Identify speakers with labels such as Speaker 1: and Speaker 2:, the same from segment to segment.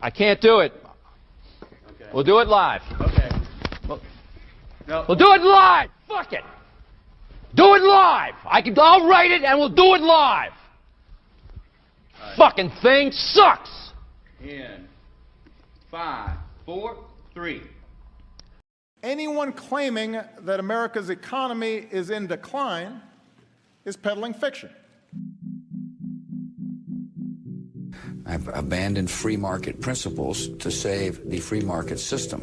Speaker 1: I can't do it.
Speaker 2: Okay.
Speaker 1: We'll do it live.
Speaker 2: Okay. No.
Speaker 1: We'll do it live. Fuck it. Do it live. I'll write it and we'll do it live.
Speaker 2: Right.
Speaker 1: Fucking thing sucks.
Speaker 2: In 5, 4, 3.
Speaker 3: Anyone claiming that America's economy is in decline is peddling fiction.
Speaker 4: I've abandoned free market principles to save the free market system.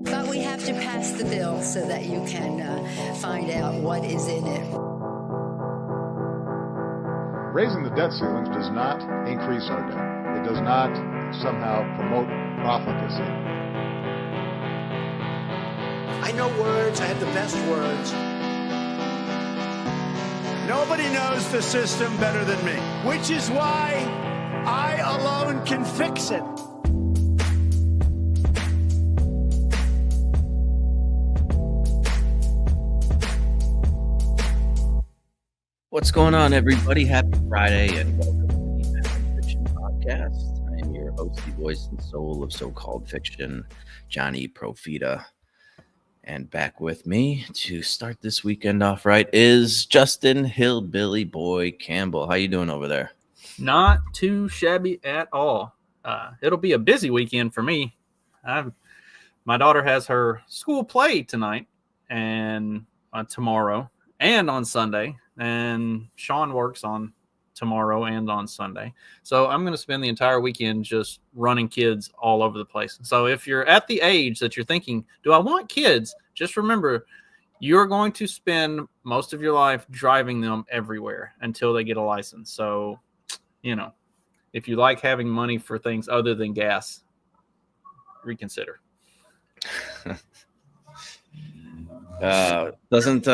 Speaker 5: But we have to pass the bill so that you can find out what is in it.
Speaker 3: Raising the debt ceilings does not increase our debt. It does not somehow promote profligacy.
Speaker 6: I know words. I have the best words. Nobody knows the system better than me, which is why I alone can fix it.
Speaker 7: What's going on, everybody? Happy Friday and welcome to the Peddling Fiction Podcast. I am your host, the voice and soul of so-called fiction, Johnny Profita. And back with me to start this weekend off right is Justin Hillbilly Boy Campbell. How you doing over there?
Speaker 8: Not too shabby at all. It'll be a busy weekend for me. My daughter has her school play tonight and tomorrow and on Sunday. And Sean works on tomorrow and on Sunday. So I'm going to spend the entire weekend just running kids all over the place. So if you're at the age that you're thinking, do I want kids? Just remember, you're going to spend most of your life driving them everywhere until they get a license. So, if you like having money for things other than gas, reconsider.
Speaker 7: Doesn't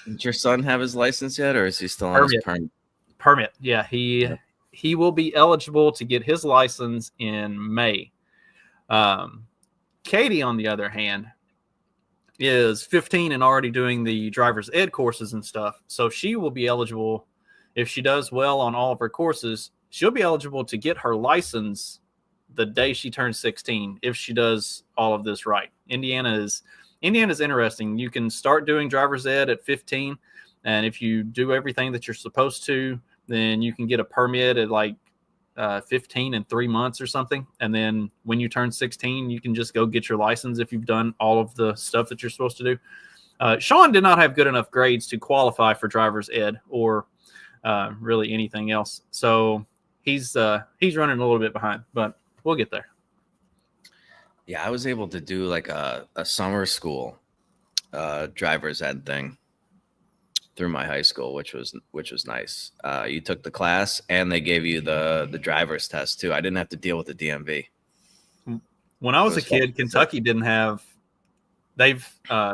Speaker 7: your son have his license yet, or is he still on his permit?
Speaker 8: Permit. Yeah, he will be eligible to get his license in May. Katie, on the other hand, is 15 and already doing the driver's ed courses and stuff. So she will be eligible, if she does well on all of her courses, she'll be eligible to get her license the day she turns 16 if she does all of this right. Indiana's interesting. You can start doing driver's ed at 15, and if you do everything that you're supposed to, then you can get a permit at like 15 in 3 months or something. And then when you turn 16, you can just go get your license if you've done all of the stuff that you're supposed to do. Sean did not have good enough grades to qualify for driver's ed or really anything else. So he's running a little bit behind, but we'll get there.
Speaker 7: Yeah, I was able to do like a summer school driver's ed thing through my high school, which was nice. You took the class and they gave you the driver's test too. I didn't have to deal with the DMV.
Speaker 8: When I was a kid, Kentucky didn't have. They've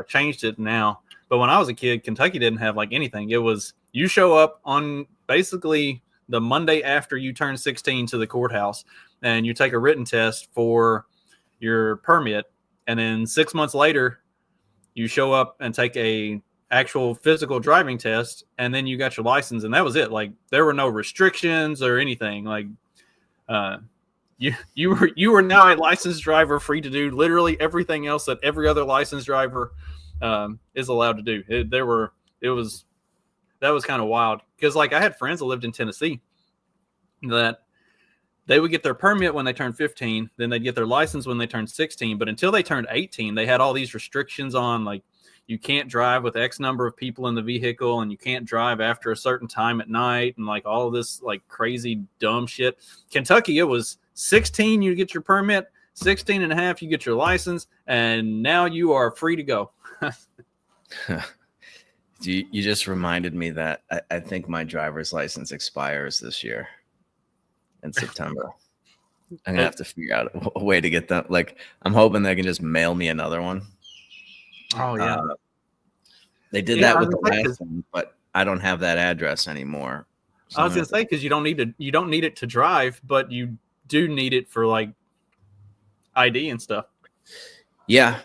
Speaker 8: changed it now, but when I was a kid, Kentucky didn't have like anything. It was you show up on basically the Monday after you turn 16 to the courthouse, and you take a written test for your permit, and then 6 months later, you show up and take a actual physical driving test, and then you got your license, and that was it. Like there were no restrictions or anything. Like you were now a licensed driver, free to do literally everything else that every other licensed driver is allowed to do. That was kind of wild, because like I had friends that lived in Tennessee that they would get their permit when they turned 15, then they'd get their license when they turned 16. But until they turned 18, they had all these restrictions on, like, you can't drive with X number of people in the vehicle, and you can't drive after a certain time at night, and like all of this like crazy dumb shit. Kentucky, it was 16, you get your permit, 16 and a half, you get your license, and now you are free to go.
Speaker 7: You just reminded me that I think my driver's license expires this year in September. I'm gonna have to figure out a way to get that. Like, I'm hoping they can just mail me another one.
Speaker 8: Oh yeah,
Speaker 7: they did that with the last one, but I don't have that address anymore. So
Speaker 8: I was gonna say, because you don't need it to drive, but you do need it for like ID and stuff.
Speaker 7: Yeah,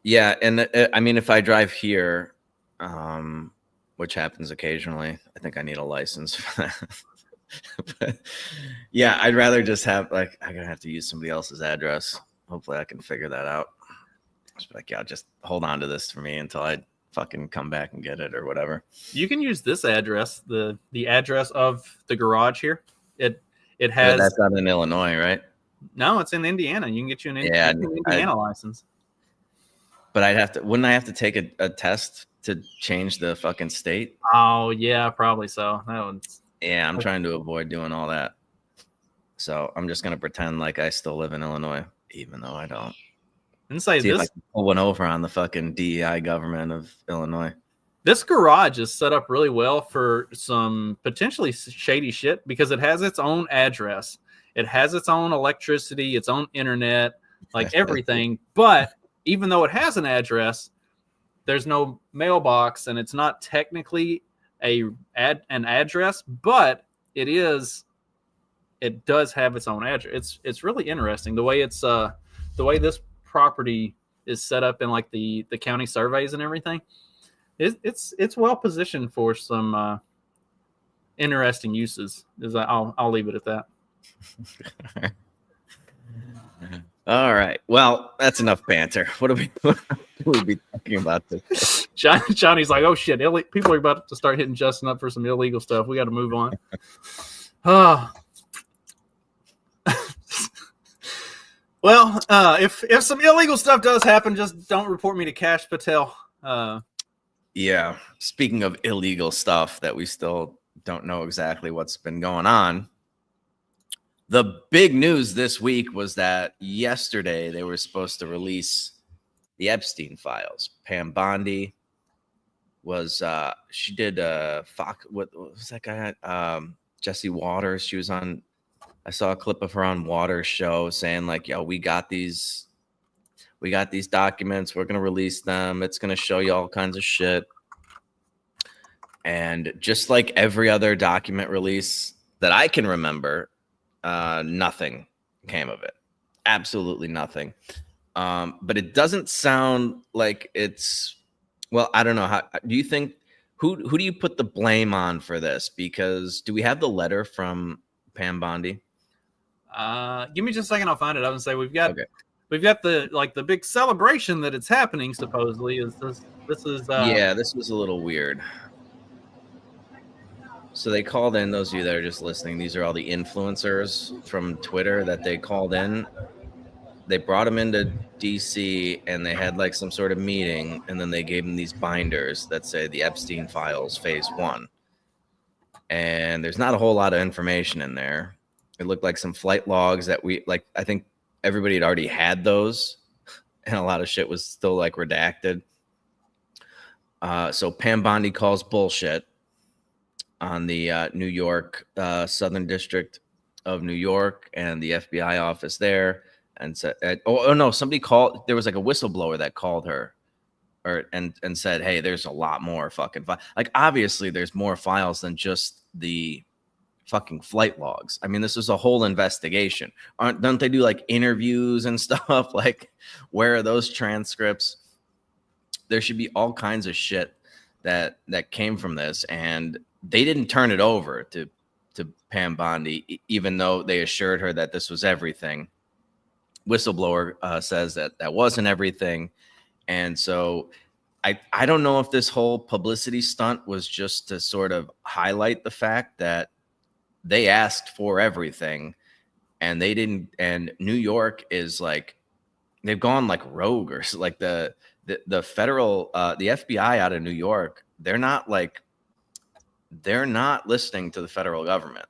Speaker 7: and I mean, if I drive here, which happens occasionally, I think I need a license for that. But, yeah, I'd rather just have like I'm gonna have to use somebody else's address. Hopefully, I can figure that out. Just be like, yeah, just hold on to this for me until I fucking come back and get it or whatever.
Speaker 8: You can use this address, the address of the garage here. It
Speaker 7: But
Speaker 8: has
Speaker 7: that's not in Illinois, right?
Speaker 8: no, it's in Indiana. You can get you an
Speaker 7: Yeah,
Speaker 8: Indiana license.
Speaker 7: But wouldn't I have to take a test to change the fucking state?
Speaker 8: Oh yeah, probably so. That one's
Speaker 7: Yeah, I'm trying to avoid doing all that. So I'm just gonna pretend like I still live in Illinois, even though I don't.
Speaker 8: and say
Speaker 7: See if I
Speaker 8: this
Speaker 7: can pull one over on the fucking DEI government of Illinois.
Speaker 8: this garage is set up really well for some potentially shady shit because it has its own address, it has its own electricity, its own internet, like everything. But even though it has an address, there's no mailbox, and it's not technically an address, but it does have its own address. It's really interesting the way the way this property is set up in like the county surveys and everything. It's well positioned for some interesting uses. I'll leave it at that.
Speaker 7: All right. Well, that's enough banter. What are we be talking about this?
Speaker 8: Johnny's like, oh shit, people are about to start hitting Justin up for some illegal stuff. We got to move on. Well, if some illegal stuff does happen, just don't report me to Cash Patel.
Speaker 7: Yeah. Speaking of illegal stuff that we still don't know exactly what's been going on. The big news this week was that yesterday they were supposed to release the Epstein files. Pam Bondi was she did Fox. What was that guy? Jesse Waters. She was on. I saw a clip of her on Waters' show saying like, "Yo, we got these documents. We're gonna release them. It's gonna show you all kinds of shit." And just like every other document release that I can remember, nothing came of it. Absolutely nothing. But it doesn't sound like it's. Well, I don't know. How do you think? Who do you put the blame on for this? Because do we have the letter from Pam Bondi?
Speaker 8: Give me just a second. I'll find it. I would say we've got the big celebration that it's happening. Supposedly, this is
Speaker 7: yeah, this was a little weird. So they called in, those of you that are just listening, these are all the influencers from Twitter that they called in. They brought them into DC and they had like some sort of meeting, and then they gave them these binders that say the Epstein files phase 1. And there's not a whole lot of information in there. It looked like some flight logs that I think everybody had already had those, and a lot of shit was still like redacted. So Pam Bondi calls bullshit on the New York Southern District of New York and the FBI office there, and said, "Oh no, somebody called." There was like a whistleblower that called her, and said, "Hey, there's a lot more fucking like obviously there's more files than just the fucking flight logs. I mean, this is a whole investigation. Don't they do like interviews and stuff? Like, where are those transcripts? There should be all kinds of shit that came from this, and they didn't turn it over to Pam Bondi, even though they assured her that this was everything. Whistleblower says that wasn't everything. And so I don't know if this whole publicity stunt was just to sort of highlight the fact that they asked for everything and they didn't. And New York is like, they've gone like rogue, or like the federal, the FBI out of New York. They're not listening to the federal government.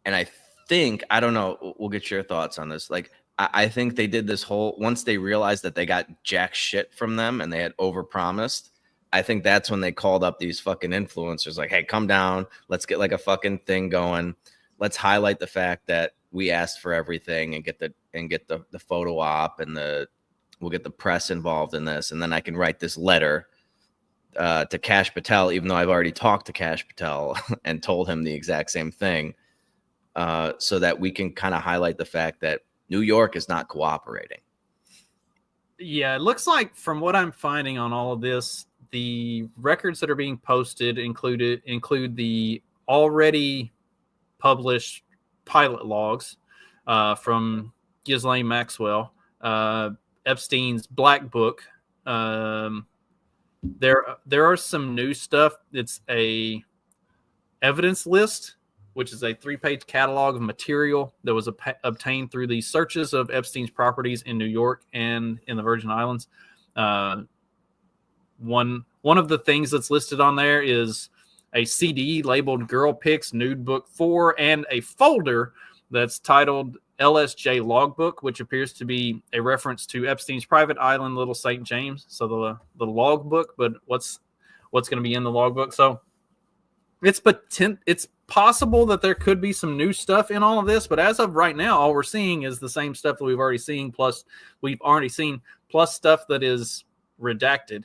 Speaker 7: And I think, I don't know, we'll get your thoughts on this. Like, I think they did this whole, once they realized that they got jack shit from them and they had overpromised, I think that's when they called up these fucking influencers like, hey, come down. Let's get like a fucking thing going. Let's highlight the fact that we asked for everything and get the photo op, and we'll get the press involved in this. And then I can write this letter to Cash Patel, even though I've already talked to Cash Patel and told him the exact same thing, so that we can kind of highlight the fact that New York is not cooperating.
Speaker 8: Yeah, it looks like from what I'm finding on all of this, the records that are being posted include the already published pilot logs from Ghislaine Maxwell, Epstein's Black Book. There are some new stuff. It's a evidence list, which is a 3-page catalog of material that was obtained through the searches of Epstein's properties in New York and in the Virgin Islands. One of the things that's listed on there is a CD labeled Girl Pics Nude Book 4 and a folder that's titled LSJ Logbook, which appears to be a reference to Epstein's private island, Little St. James. So the logbook, but what's going to be in the logbook? So it's possible that there could be some new stuff in all of this, but as of right now, all we're seeing is the same stuff that we've already seen, plus stuff that is redacted.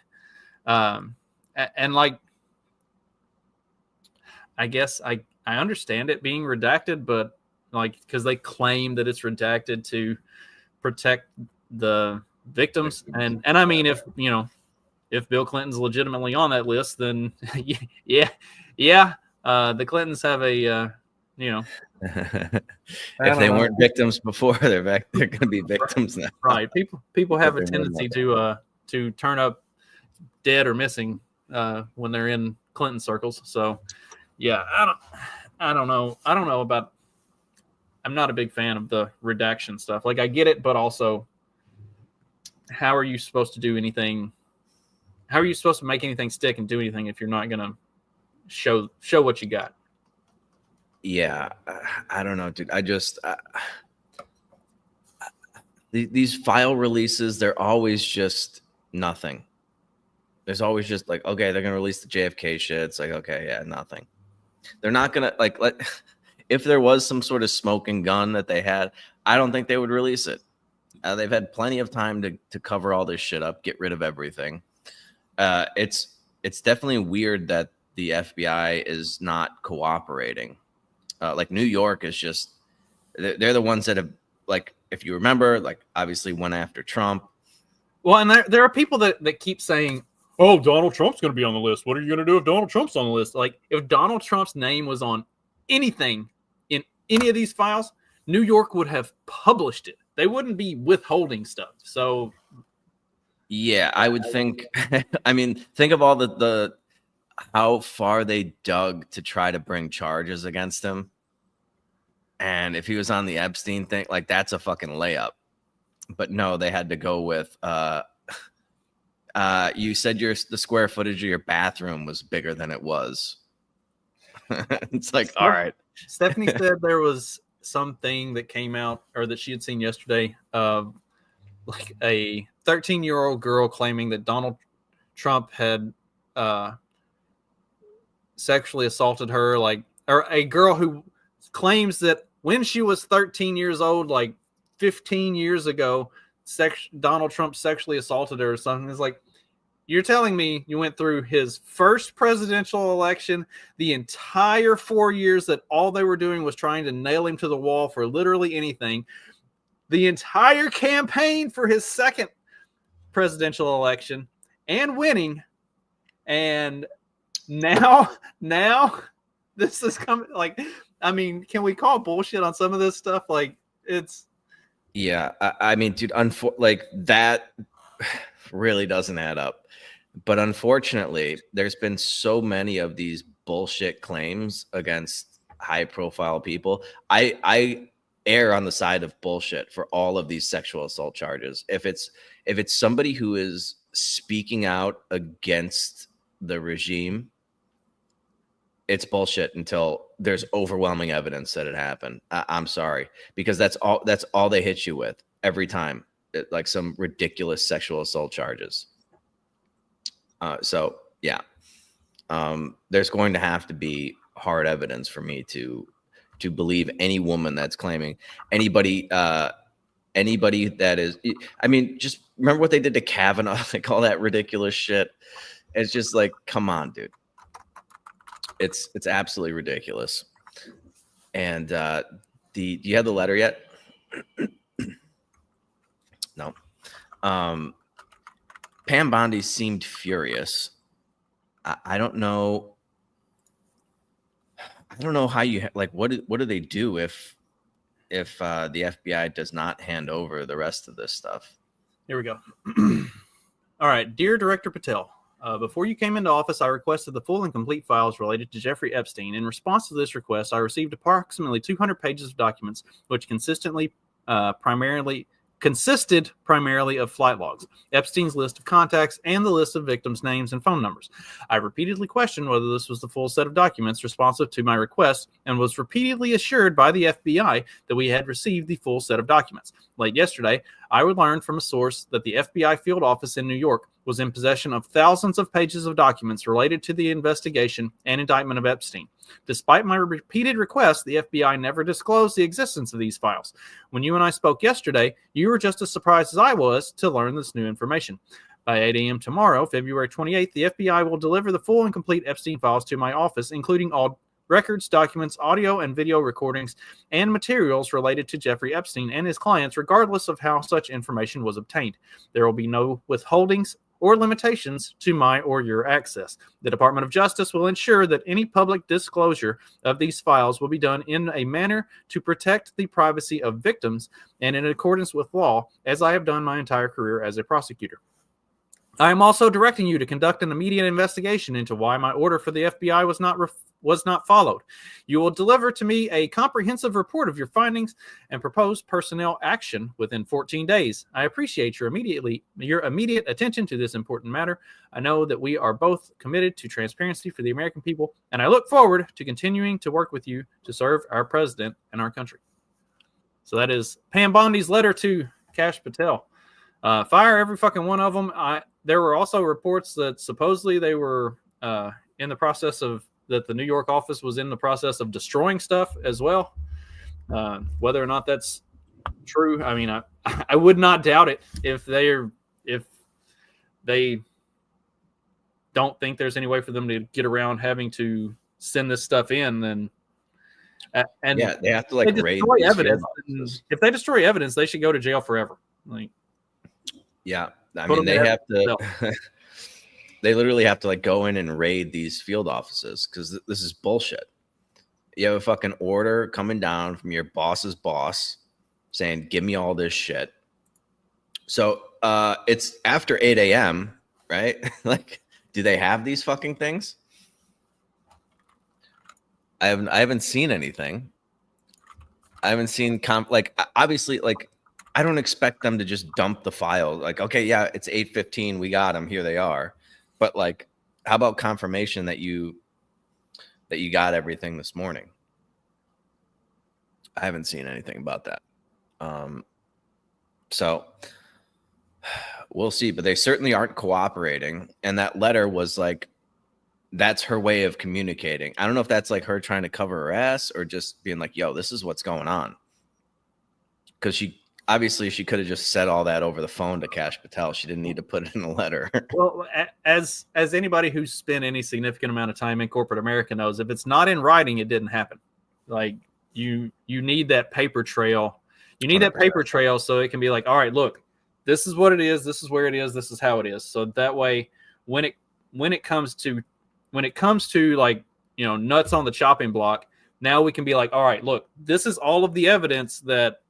Speaker 8: And like, I guess I understand it being redacted, but like, because they claim that it's redacted to protect the victims. And I mean, if Bill Clinton's legitimately on that list, then yeah. The Clintons have a,
Speaker 7: if they weren't victims before, they're going to be victims now.
Speaker 8: Right. People have a tendency to turn up dead or missing when they're in Clinton circles. So yeah, I don't know about, I'm not a big fan of the redaction stuff. Like, I get it, but also, how are you supposed to do anything? How are you supposed to make anything stick and do anything if you're not going to show what you got?
Speaker 7: Yeah, I don't know, dude. These file releases, they're always just nothing. There's always just like, okay, they're going to release the JFK shit. It's like, okay, yeah, nothing. They're not going to if there was some sort of smoking gun that they had, I don't think they would release it. They've had plenty of time to cover all this shit up, get rid of everything. It's definitely weird that the FBI is not cooperating. Like, New York is just, they're the ones that have, like, if you remember, like, obviously went after Trump.
Speaker 8: Well, and there are people that keep saying, oh, Donald Trump's going to be on the list. What are you going to do if Donald Trump's on the list? Like, if Donald Trump's name was on anything in any of these files, New York would have published it. They wouldn't be withholding stuff. So,
Speaker 7: yeah, I would think. I mean, think of all the how far they dug to try to bring charges against him. And if he was on the Epstein thing, like, that's a fucking layup. But no, they had to go with you said the square footage of your bathroom was bigger than it was. It's like, all right.
Speaker 8: Stephanie said there was something that came out, or that she had seen yesterday, of like a 13-year-old girl claiming that Donald Trump had sexually assaulted her, or a girl who claims that when she was 13 years old, like 15 years ago, Donald Trump sexually assaulted her or something. It's like, you're telling me you went through his first presidential election, the entire 4 years that all they were doing was trying to nail him to the wall for literally anything, the entire campaign for his second presidential election and winning, and now this is coming. Like, I mean, can we call bullshit on some of this stuff? Like, it's,
Speaker 7: yeah, I mean, dude, like, that really doesn't add up. But unfortunately, there's been so many of these bullshit claims against high-profile people. I err on the side of bullshit for all of these sexual assault charges. If it's somebody who is speaking out against the regime, it's bullshit until there's overwhelming evidence that it happened. I'm sorry, because that's all they hit you with every time, like some ridiculous sexual assault charges. So yeah, there's going to have to be hard evidence for me to believe any woman that's claiming anybody that is. I mean, just remember what they did to Kavanaugh. Like, all that ridiculous shit. It's just like, come on, dude. It's absolutely ridiculous. And do you have the letter yet? No. Pam Bondi seemed furious. I don't know don't know how you like. What do they do if the FBI does not hand over the rest of this stuff?
Speaker 8: Here we go. All right, dear Director Patel. Before you came into office, I requested the full and complete files related to Jeffrey Epstein. In response to this request, I received approximately 200 pages of documents, which consisted primarily of flight logs, Epstein's list of contacts, and the list of victims' names and phone numbers. I repeatedly questioned whether this was the full set of documents responsive to my request and was repeatedly assured by the FBI that we had received the full set of documents. Late yesterday, I would learn from a source that the FBI field office in New York was in possession of thousands of pages of documents related to the investigation and indictment of Epstein. Despite my repeated requests, the FBI never disclosed the existence of these files. When you and I spoke yesterday, you were just as surprised as I was to learn this new information. By 8 a.m. tomorrow, February 28th, the FBI will deliver the full and complete Epstein files to my office, including all records, documents, audio and video recordings, and materials related to Jeffrey Epstein and his clients, regardless of how such information was obtained. There will be no withholdings or limitations to my or your access. The Department of Justice will ensure that any public disclosure of these files will be done in a manner to protect the privacy of victims and in accordance with law, as I have done my entire career as a prosecutor. I am also directing you to conduct an immediate investigation into why my order for the FBI was not followed. You will deliver to me a comprehensive report of your findings and proposed personnel action within 14 days. I appreciate your immediate attention to this important matter. I know that we are both committed to transparency for the American people, and I look forward to continuing to work with you to serve our president and our country. So that is Pam Bondi's letter to Kash Patel. Fire every fucking one of them. There were also reports that supposedly they were in the process of that the New York office was in the process of destroying stuff as well. Whether or not that's true, I mean, I would not doubt it if they don't think there's any way for them to get around having to send this stuff in. Then, and
Speaker 7: yeah, they have to like raid
Speaker 8: evidence. If they destroy evidence, they should go to jail forever. Like,
Speaker 7: yeah, I mean, they have to. They literally have to like go in and raid these field offices because this is bullshit. You have a fucking order coming down from your boss's boss saying, give me all this shit. So it's after 8 a.m., right? Like, do they have these fucking things? I haven't seen anything. I haven't seen obviously, like, I don't expect them to just dump the file. Like, okay, yeah, it's 8:15. We got them. Here they are. But like, how about confirmation that you got everything this morning? I haven't seen anything about that. So we'll see, but they certainly aren't cooperating. And that letter was like, that's her way of communicating. I don't know if that's like her trying to cover her ass or just being like, yo, this is what's going on. Because she could have just said all that over the phone to Kash Patel. She didn't need to put it in a letter.
Speaker 8: Well, as anybody who's spent any significant amount of time in corporate America knows, if it's not in writing, it didn't happen. Like you need that paper trail. You need that paper trail so it can be like, all right, look, this is what it is. This is where it is. This is how it is. So that way, when it comes to like, you know, nuts on the chopping block, now we can be like, all right, look, this is all of the evidence that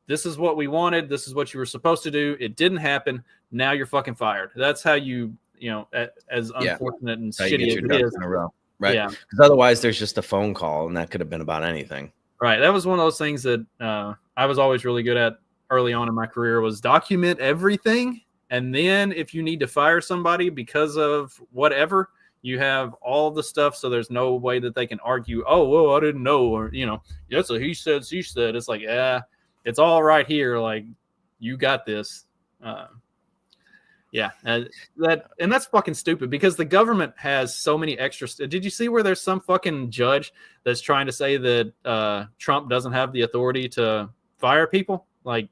Speaker 8: this is what we wanted. This is what you were supposed to do. It didn't happen. Now you're fucking fired. That's how you know, as unfortunate and shitty as it is. In a row.
Speaker 7: Right. Yeah. Because otherwise there's just a phone call and that could have been about anything.
Speaker 8: Right. That was one of those things that I was always really good at early on in my career was document everything. And then if you need to fire somebody because of whatever, you have all the stuff. So there's no way that they can argue, oh, well, I didn't know. Or, you know, that's a he said, she said. It's like, yeah. It's all right here. Like, you got this. And that's fucking stupid because the government has so many extra. Did you see where there's some fucking judge that's trying to say that Trump doesn't have the authority to fire people? Like,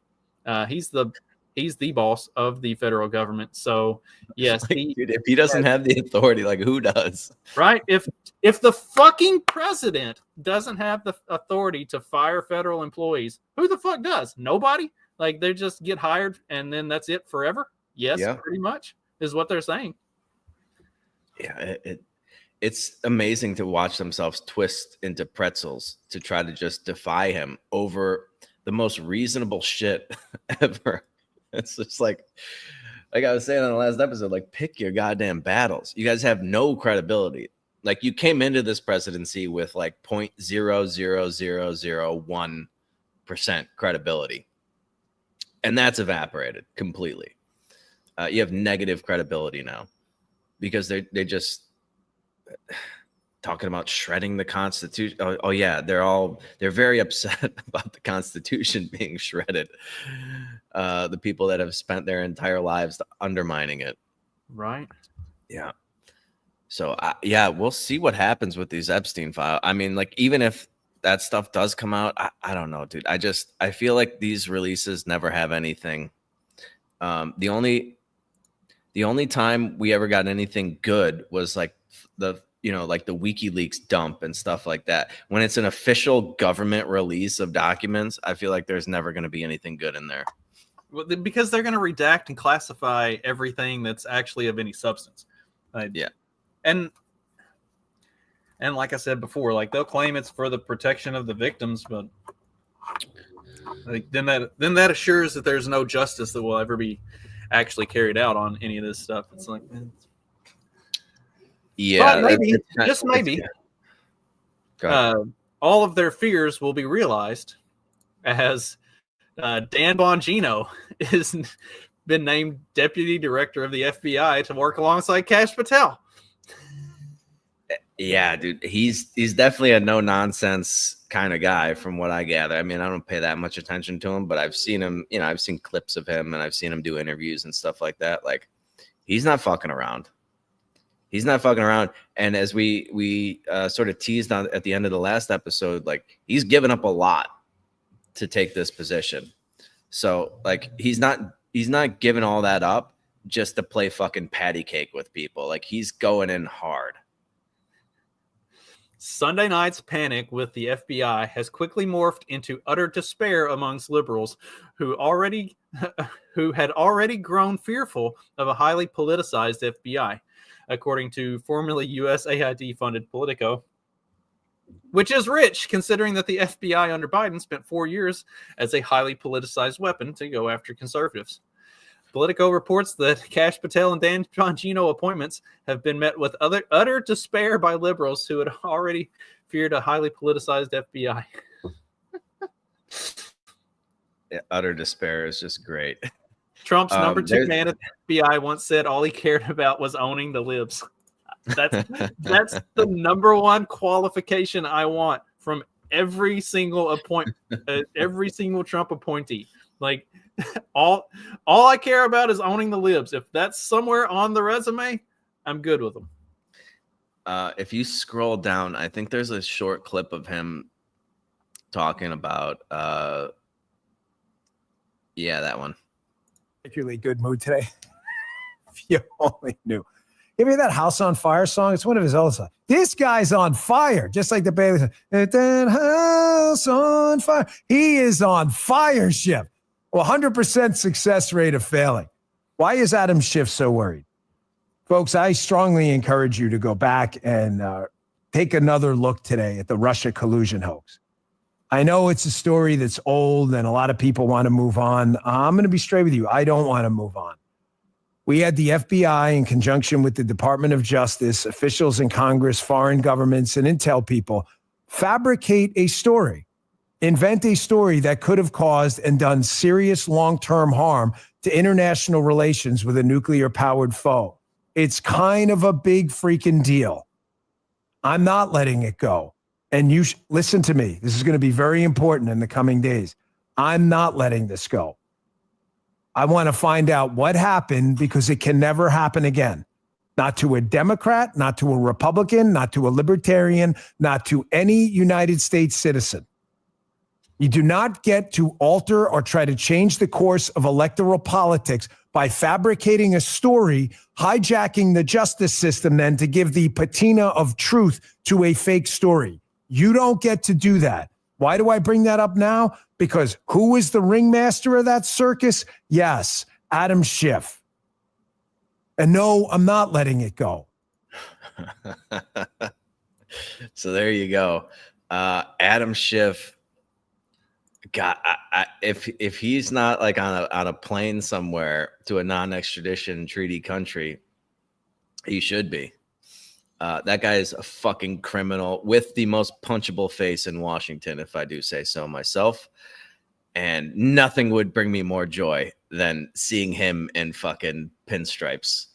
Speaker 8: he's the boss of the federal government. So yes,
Speaker 7: like, dude, if he doesn't have the authority, like who does?
Speaker 8: Right. If the fucking president doesn't have the authority to fire federal employees, who the fuck does? Nobody. Like they just get hired and then that's it forever. Yes, pretty much is what they're saying.
Speaker 7: Yeah, it's amazing to watch themselves twist into pretzels to try to just defy him over the most reasonable shit ever. It's just like I was saying on the last episode, like, pick your goddamn battles. You guys have no credibility. Like, you came into this presidency with like 0.00001% credibility, and that's evaporated completely. You have negative credibility now because they just talking about shredding the Constitution. Oh yeah, they're very upset about the Constitution being shredded. The people that have spent their entire lives undermining it.
Speaker 8: Right.
Speaker 7: Yeah. So we'll see what happens with these Epstein files. I mean, like, even if that stuff does come out, I don't know, dude. I feel like these releases never have anything. The only time we ever got anything good was like the WikiLeaks dump and stuff like that. When it's an official government release of documents, I feel like there's never going to be anything good in there.
Speaker 8: Well, because they're going to redact and classify everything that's actually of any substance.
Speaker 7: Yeah.
Speaker 8: And like I said before, like, they'll claim it's for the protection of the victims, but like then that assures that there's no justice that will ever be actually carried out on any of this stuff. It's like,
Speaker 7: yeah,
Speaker 8: but maybe, just maybe, all of their fears will be realized as Dan Bongino is been named deputy director of the FBI to work alongside Kash Patel.
Speaker 7: Yeah, dude, he's definitely a no nonsense kind of guy, from what I gather. I mean, I don't pay that much attention to him, but I've seen him. I've seen clips of him, and I've seen him do interviews and stuff like that. Like, he's not fucking around. He's not fucking around. And as we sort of teased on at the end of the last episode, like, he's given up a lot to take this position. So, like, he's not giving all that up just to play fucking patty cake with people. Like, he's going in hard.
Speaker 8: Sunday night's panic with the FBI has quickly morphed into utter despair amongst liberals who had already grown fearful of a highly politicized FBI, according to formerly USAID funded Politico, which is rich considering that the FBI under Biden spent 4 years as a highly politicized weapon to go after conservatives. Politico reports that Kash Patel and Dan Bongino appointments have been met with utter despair by liberals who had already feared a highly politicized FBI.
Speaker 7: Yeah, utter despair is just great.
Speaker 8: Trump's number two man at the FBI once said all he cared about was owning the libs. That's the number one qualification I want from every single every single Trump appointee. Like, all I care about is owning the libs. If that's somewhere on the resume, I'm good with them.
Speaker 7: If you scroll down, I think there's a short clip of him talking about that one.
Speaker 9: Particularly good mood today. If you only knew. Give me that House on Fire song. It's one of his old songs. This guy's on fire, just like the Bailey song. That house on fire. He is on fire ship. 100% success rate of failing. Why is Adam Schiff so worried? Folks, I strongly encourage you to go back and take another look today at the Russia collusion hoax. I know it's a story that's old and a lot of people want to move on. I'm going to be straight with you. I don't want to move on. We had the FBI in conjunction with the Department of Justice, officials in Congress, foreign governments, and intel people fabricate a story. Invent a story that could have caused and done serious long-term harm to international relations with a nuclear-powered foe. It's kind of a big freaking deal. I'm not letting it go. And you listen to me. This is going to be very important in the coming days. I'm not letting this go. I want to find out what happened because it can never happen again. Not to a Democrat, not to a Republican, not to a Libertarian, not to any United States citizen. You do not get to alter or try to change the course of electoral politics by fabricating a story, hijacking the justice system then to give the patina of truth to a fake story. You don't get to do that. Why do I bring that up now? Because who is the ringmaster of that circus? Yes, Adam Schiff. And no, I'm not letting it go.
Speaker 7: So there you go. Adam Schiff. God, if he's not like on a plane somewhere to a non-extradition treaty country, he should be. That guy is a fucking criminal with the most punchable face in Washington, if I do say so myself. And nothing would bring me more joy than seeing him in fucking pinstripes.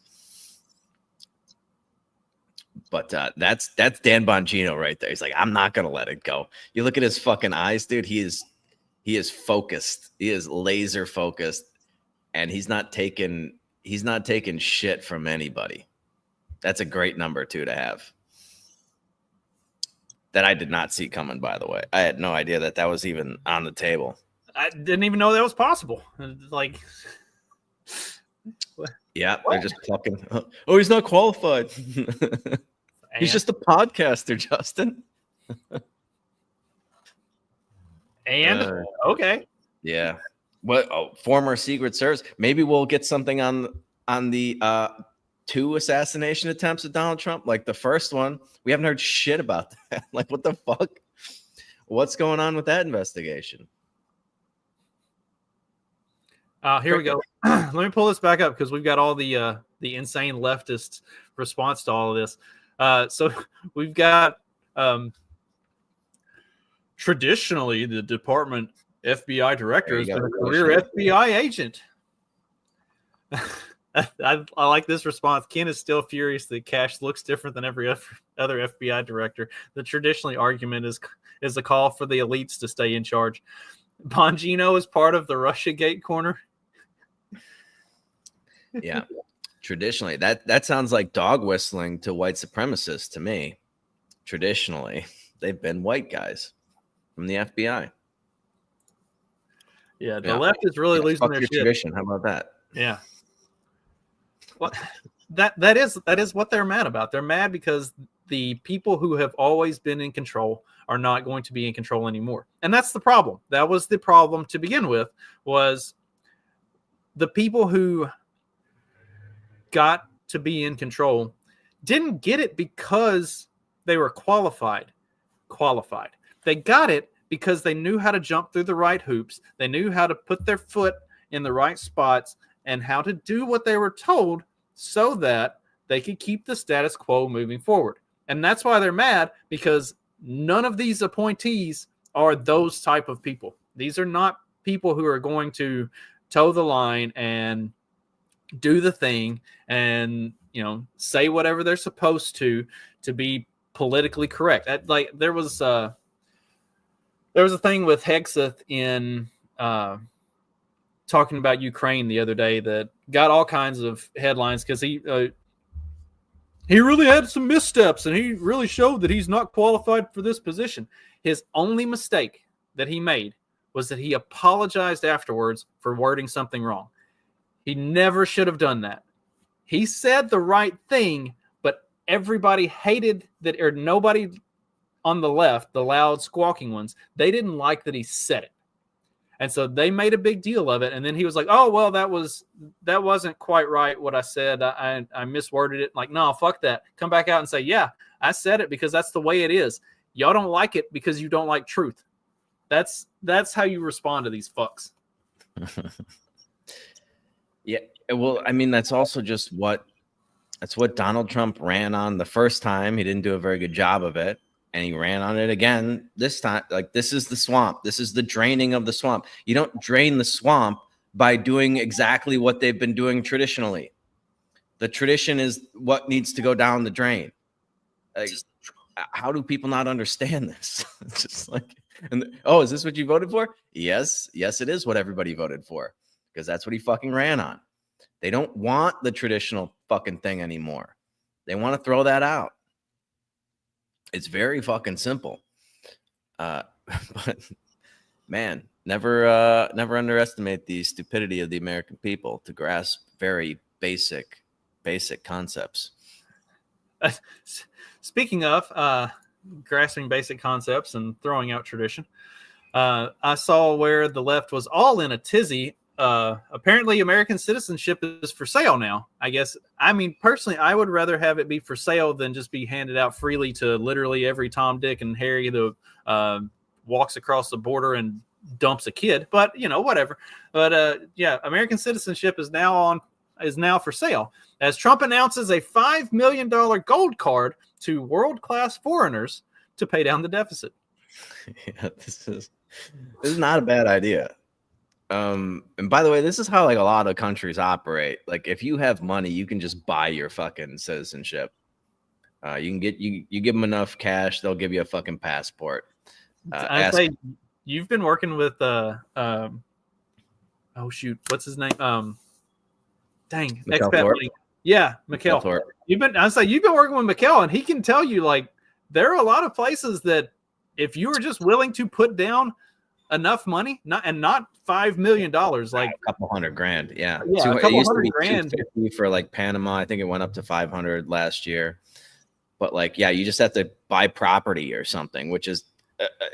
Speaker 7: But that's Dan Bongino right there. He's like, I'm not gonna let it go. You look at his fucking eyes, dude. He is focused. He is laser focused, and he's not taking shit from anybody. That's a great number 2 to have. That I did not see coming, by the way. I had no idea that was even on the table.
Speaker 8: I didn't even know that was possible. Like,
Speaker 7: yeah, they're just plucking. Oh, he's not qualified. He's just a podcaster, Justin.
Speaker 8: And okay,
Speaker 7: yeah. What? Oh, former Secret Service. Maybe we'll get something on the 2 assassination attempts of Donald Trump, like the first one. We haven't heard shit about that. Like, what the fuck? What's going on with that investigation?
Speaker 8: Here we go. Let me pull this back up because we've got all the insane leftist response to all of this. So we've got traditionally the department FBI director has been a career FBI agent. I like this response. Ken is still furious that Cash looks different than every other FBI director. The traditionally argument is a call for the elites to stay in charge. Bongino is part of the Russiagate corner.
Speaker 7: Yeah. Traditionally, that sounds like dog whistling to white supremacists to me. Traditionally, they've been white guys from the FBI.
Speaker 8: Yeah, the left is really losing their shit.
Speaker 7: Tradition. How about that?
Speaker 8: Yeah. Well, that is what they're mad about. They're mad because the people who have always been in control are not going to be in control anymore. And that's the problem. That was the problem to begin with, was the people who got to be in control didn't get it because they were qualified. They got it because they knew how to jump through the right hoops. They knew how to put their foot in the right spots and how to do what they were told so that they could keep the status quo moving forward. And that's why they're mad, because none of these appointees are those type of people. These are not people who are going to toe the line and do the thing and, say whatever they're supposed to be politically correct. There was a thing with Hegseth in talking about Ukraine the other day that got all kinds of headlines because he really had some missteps and he really showed that he's not qualified for this position. His only mistake that he made was that he apologized afterwards for wording something wrong. He never should have done that. He said the right thing, but everybody hated that, or nobody on the left, the loud squawking ones, they didn't like that he said it. And so they made a big deal of it. And then he was like, oh, well, that wasn't quite right what I said. I misworded it. Like, no, fuck that. Come back out and say, yeah, I said it because that's the way it is. Y'all don't like it because you don't like truth. That's how you respond to these fucks.
Speaker 7: Yeah. Well, I mean, that's also just what Donald Trump ran on the first time. He didn't do a very good job of it. And he ran on it again this time. Like, this is the swamp. This is the draining of the swamp. You don't drain the swamp by doing exactly what they've been doing traditionally. The tradition is what needs to go down the drain. Like, how do people not understand this? It's just like, is this what you voted for? Yes, it is what everybody voted for, because that's what he fucking ran on. They don't want the traditional fucking thing anymore. They want to throw that out. It's very fucking simple. But man, never underestimate the stupidity of the American people to grasp very basic concepts.
Speaker 8: Speaking of grasping basic concepts and throwing out tradition, I saw where the left was all in a tizzy apparently American citizenship is for sale now. I guess. I mean, personally, I would rather have it be for sale than just be handed out freely to literally every Tom, Dick, and Harry that walks across the border and dumps a kid. But whatever. But yeah, American citizenship is now for sale as Trump announces a $5 million gold card to world-class foreigners to pay down the deficit.
Speaker 10: Yeah, this is not a bad idea. And by the way, this is how like a lot of countries operate. Like if you have money, you can just buy your fucking citizenship. You give them enough cash, they'll give you a fucking passport.
Speaker 8: I say you've been working with oh shoot, what's his name? Dang, expat money. Yeah, Mikkel. You've been working with Mikkel, and he can tell you like there are a lot of places that if you were just willing to put down enough money, not $5 million, like
Speaker 10: a couple $100,000, yeah,
Speaker 8: a couple $100,000
Speaker 10: for like Panama. I think it went up to 500 last year. But like, yeah, you just have to buy property or something, which is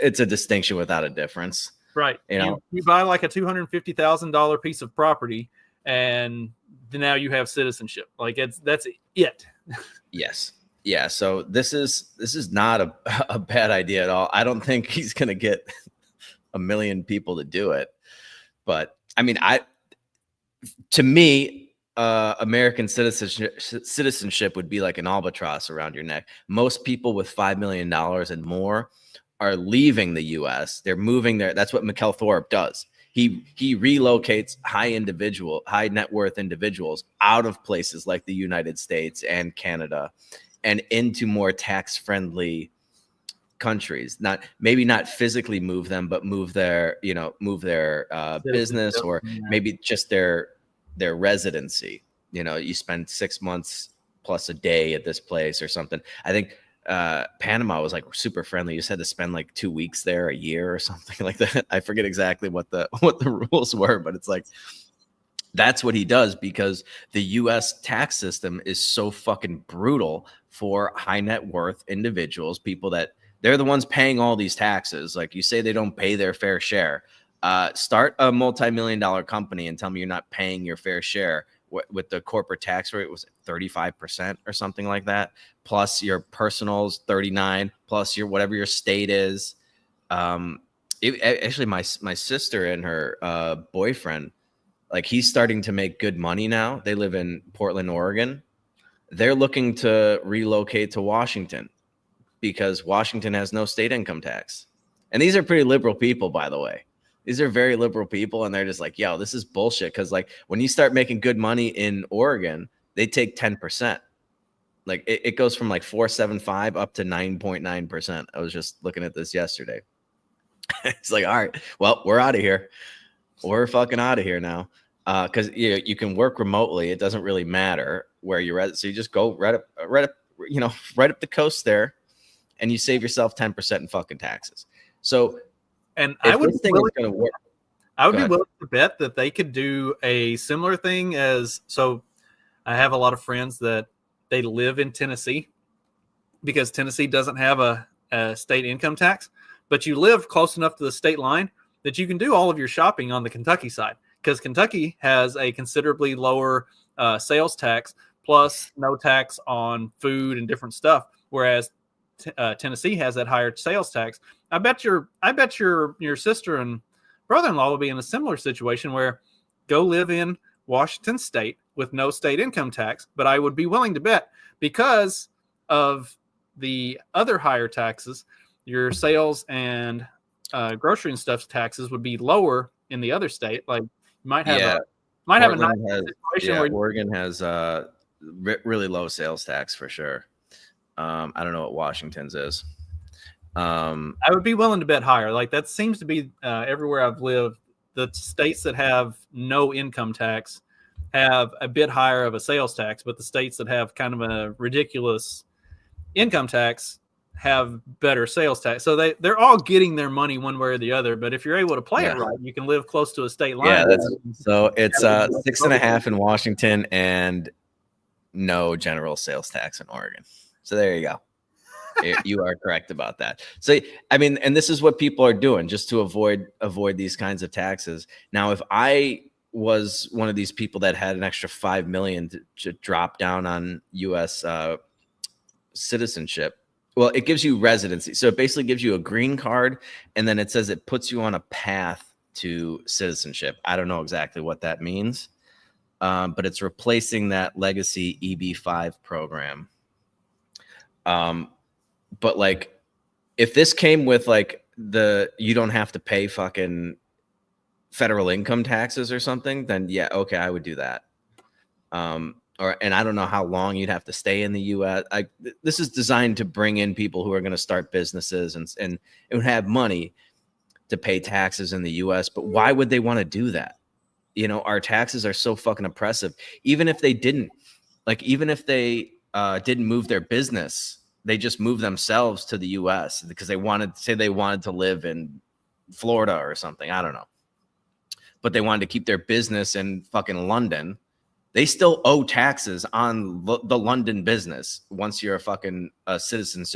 Speaker 10: it's a distinction without a difference,
Speaker 8: right? You buy like a $250,000 piece of property, and now you have citizenship. Like that's it.
Speaker 10: Yes. Yeah. So this is not a bad idea at all. I don't think he's going to get 1 million people to do it. But I mean, to me, American citizenship would be like an albatross around your neck. Most people with $5 million and more are leaving the U.S. They're moving there. That's what Mikkel Thorpe does. He relocates high net worth individuals out of places like the United States and Canada and into more tax friendly countries. Maybe not physically move them, but move their business or maybe just their residency. You spend 6 months plus a day at this place or something. I think Panama was like super friendly. You just had to spend like 2 weeks there a year or something like that. I forget exactly what the rules were, but it's like that's what he does because the US tax system is so fucking brutal for high net worth individuals, people that they're the ones paying all these taxes. Like you say, they don't pay their fair share. Start a multi-million-dollar company and tell me you're not paying your fair share with the corporate tax rate was 35% or something like that. Plus your personals 39, plus your whatever your state is. Actually, my sister and her boyfriend, like he's starting to make good money now. They live in Portland, Oregon. They're looking to relocate to Washington because Washington has no state income tax. And these are pretty liberal people, by the way. These are very liberal people, and they're just like, yo, this is bullshit. Because like when you start making good money in Oregon, they take 10%. Like it goes from like 4.75 up to 9.9%. I was just looking at this yesterday. It's like, all right, well, we're out of here. We're fucking out of here now. Because you can work remotely. It doesn't really matter where you're at. So you just go right up the coast there, and you save yourself 10% in fucking taxes. So,
Speaker 8: and I would be willing
Speaker 10: to
Speaker 8: bet that they could do a similar thing as. So, I have a lot of friends that they live in Tennessee because Tennessee doesn't have a state income tax, but you live close enough to the state line that you can do all of your shopping on the Kentucky side because Kentucky has a considerably lower sales tax plus no tax on food and different stuff, whereas Tennessee has that higher sales tax. I bet your sister and brother-in-law will be in a similar situation where go live in Washington State with no state income tax, but I would be willing to bet because of the other higher taxes, your sales and grocery and stuff taxes would be lower in the other state. Like you might have a nice situation where
Speaker 10: Oregon has really low sales tax for sure. I don't know what Washington's is.
Speaker 8: I would be willing to bet higher. Like that seems to be everywhere I've lived. The states that have no income tax have a bit higher of a sales tax, but the states that have kind of a ridiculous income tax have better sales tax. So they're all getting their money one way or the other. But if you're able to play it right, you can live close to a state line.
Speaker 10: Yeah, so it's 6.5 in Washington and no general sales tax in Oregon. So there you go. You are correct about that. So, I mean, and this is what people are doing just to avoid these kinds of taxes. Now, if I was one of these people that had an extra 5 million to drop down on U.S. Citizenship. Well, it gives you residency. So it basically gives you a green card, and then it says it puts you on a path to citizenship. I don't know exactly what that means, but it's replacing that legacy EB-5 program. But like, if this came with like you don't have to pay fucking federal income taxes or something, then yeah, okay, I would do that. And I don't know how long you'd have to stay in the U.S. This is designed to bring in people who are going to start businesses and have money to pay taxes in the U.S. But why would they want to do that? You know, our taxes are so fucking oppressive. Even if they didn't move their business, they just moved themselves to the U.S. because they wanted to live in Florida or something. I don't know. But they wanted to keep their business in fucking London. They still owe taxes on the London business once you're a citizen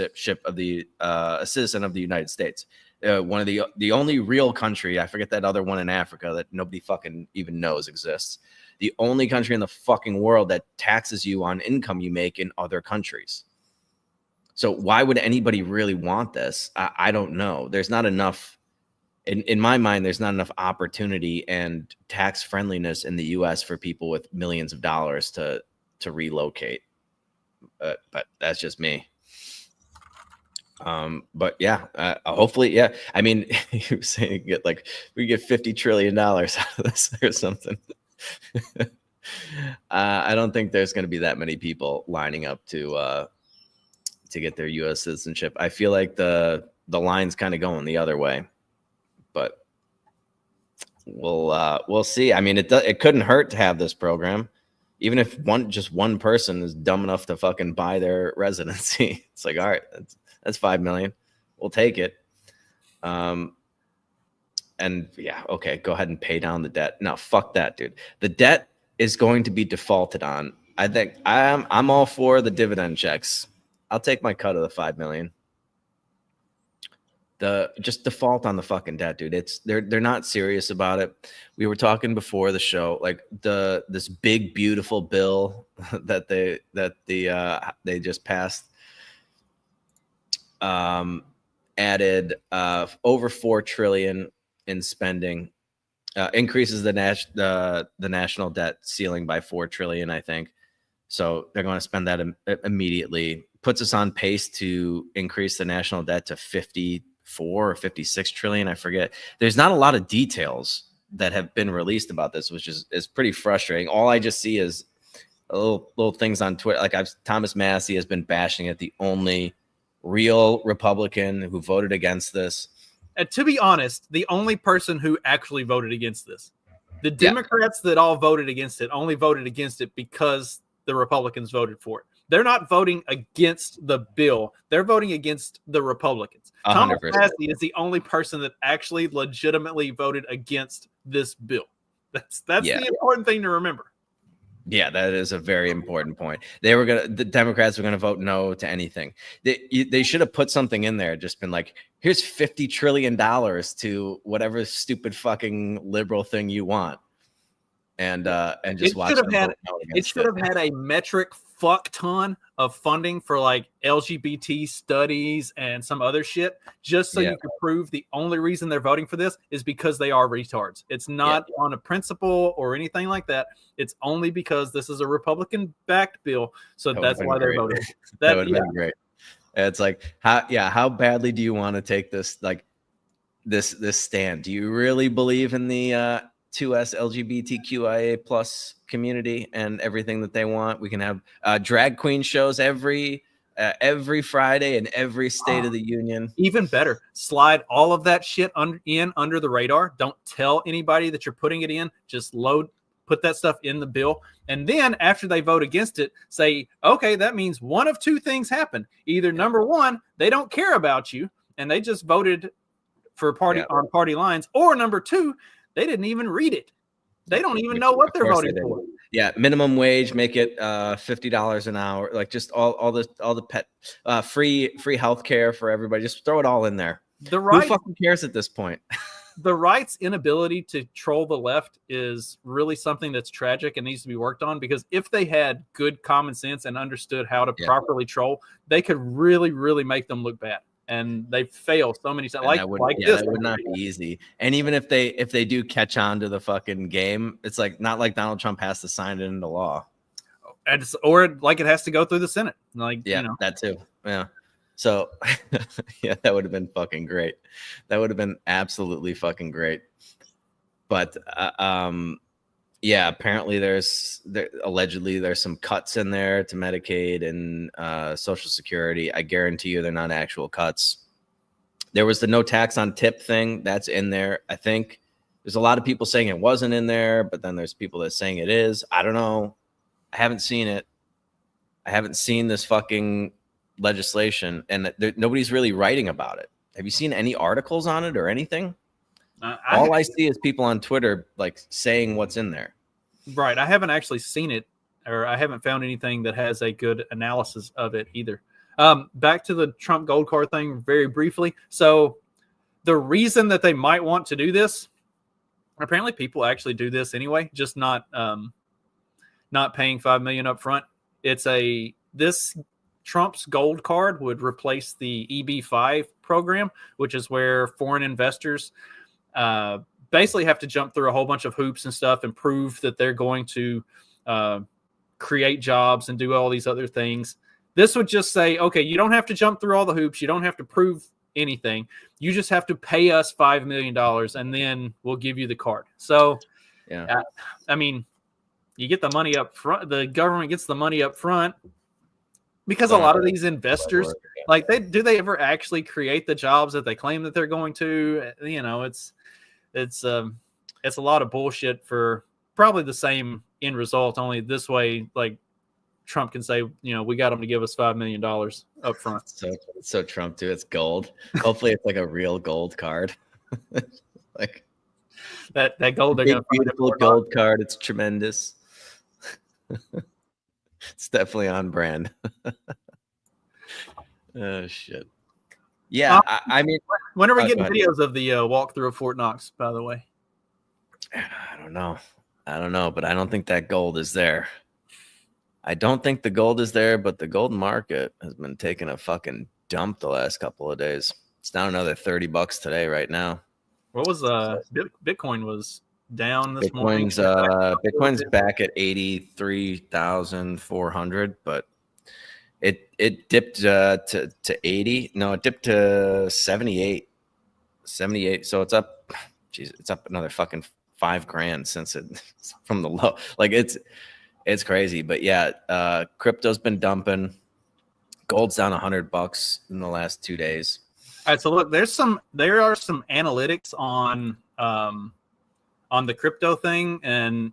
Speaker 10: of the United States. One of the only real country, I forget that other one in Africa that nobody fucking even knows exists. The only country in the fucking world that taxes you on income you make in other countries. So why would anybody really want this? I don't know. There's not enough. In my mind, there's not enough opportunity and tax friendliness in the U.S. for people with millions of dollars to relocate. But that's just me. But yeah, hopefully, yeah. I mean, you were saying we get $50 trillion out of this or something. I don't think there's going to be that many people lining up to get their U.S. citizenship. I feel like the line's kind of going the other way. But we'll see. I mean, it couldn't hurt to have this program, even if just one person is dumb enough to fucking buy their residency. It's like, all right, that's 5 million. We'll take it. And yeah, okay, go ahead and pay down the debt. No, fuck that, dude. The debt is going to be defaulted on. I think I'm all for the dividend checks. I'll take my cut of the 5 million. Just default on the fucking debt, dude. They're not serious about it. We were talking before the show, like this big beautiful bill that they just passed, added over 4 trillion in spending, increases the national debt ceiling by 4 trillion, I think. So they're going to spend that immediately. Puts us on pace to increase the national debt to 54 or 56 trillion. I forget. There's not a lot of details that have been released about this, which is pretty frustrating. All I just see is little things on Twitter. Like Thomas Massey has been bashing it, the only real Republican who voted against this.
Speaker 8: And to be honest, the only person who actually voted against this, the Democrats that all voted against it only voted against it because the Republicans voted for it. They're not voting against the bill. They're voting against the Republicans.
Speaker 10: 100%.
Speaker 8: Thomas Massey is the only person that actually legitimately voted against this bill. That's the important thing to remember.
Speaker 10: Yeah, that is a very important point. The Democrats were gonna vote no to anything. They should have put something in there, just been like, here's $50 trillion to whatever stupid fucking liberal thing you want. And just watch them vote no against it.
Speaker 8: It should have had a metric fuck ton of funding for like LGBT studies and some other shit, just so you could prove the only reason they're voting for this is because they are retards. It's not on a principle or anything like that. It's only because this is a Republican-backed bill, so that's why they're voting.
Speaker 10: That would have been great. It's like, how badly do you want to take this, like this stand? Do you really believe in the 2S LGBTQIA plus community and everything that they want? We can have drag queen shows every Friday in every state of the union.
Speaker 8: Even better, slide all of that shit under the radar. Don't tell anybody that you're putting it in. Just put that stuff in the bill. And then after they vote against it, say, okay, that means one of two things happen. Either number one, they don't care about you and they just voted for on party lines, or number two, they didn't even read it. They don't even know what they're voting for.
Speaker 10: Yeah, minimum wage, make it $50 an hour. Like just all the pet free healthcare for everybody. Just throw it all in there. Who fucking cares at this point?
Speaker 8: the right's inability to troll the left is really something that's tragic and needs to be worked on, because if they had good common sense and understood how to properly troll, they could really, really make them look bad. And they fail so many times. Like this.
Speaker 10: That would not be easy. And even if they do catch on to the fucking game, it's like not like Donald Trump has to sign it into law.
Speaker 8: Or like it has to go through the Senate. Like,
Speaker 10: that too. Yeah. So, yeah, that would have been fucking great. That would have been absolutely fucking great. But, apparently allegedly there's some cuts in there to Medicaid and Social Security. I guarantee you they're not actual cuts. There was the no tax on tip thing that's in there. I think there's a lot of people saying it wasn't in there, but then there's people that saying it is. I don't know. I haven't seen it. I haven't seen this fucking legislation, and nobody's really writing about it. Have you seen any articles on it or anything? All I see is people on Twitter like saying what's in there.
Speaker 8: Right. I haven't actually seen it, or I haven't found anything that has a good analysis of it either. Back to the Trump gold card thing very briefly. So the reason that they might want to do this, apparently people actually do this anyway, just not paying $5 million up front. This Trump's gold card would replace the EB-5 program, which is where foreign investors basically have to jump through a whole bunch of hoops and stuff and prove that they're going to create jobs and do all these other things. This would just say, okay, you don't have to jump through all the hoops. You don't have to prove anything. You just have to pay us $5 million, and then we'll give you the card. So, I mean, you get the money up front. The government gets the money up front. Because a lot of these investors, like, do they ever actually create the jobs that they claim that they're going to? It's a lot of bullshit for probably the same end result. Only this way, like, Trump can say, we got them to give us $5 million up front.
Speaker 10: So Trump too. It's gold. Hopefully, it's like a real gold card. Like
Speaker 8: that gold.
Speaker 10: Big, beautiful gold card. It's tremendous. It's definitely on brand. Oh shit. Yeah, I mean,
Speaker 8: when are we getting videos of the walkthrough of Fort Knox? By the way,
Speaker 10: I don't know, but I don't think that gold is there. I don't think the gold is there, but the gold market has been taking a fucking dump the last couple of days. It's down another $30 today, right now.
Speaker 8: What was Bitcoin was down this morning?
Speaker 10: Bitcoin's back at 83,400, but it dipped to 80. No, it dipped to 78. So it's up. Geez, it's up another fucking $5,000 since from the low. Like it's crazy. But yeah, crypto's been dumping. Gold's down $100 in the last 2 days.
Speaker 8: All right, so look, there are some analytics on the crypto thing and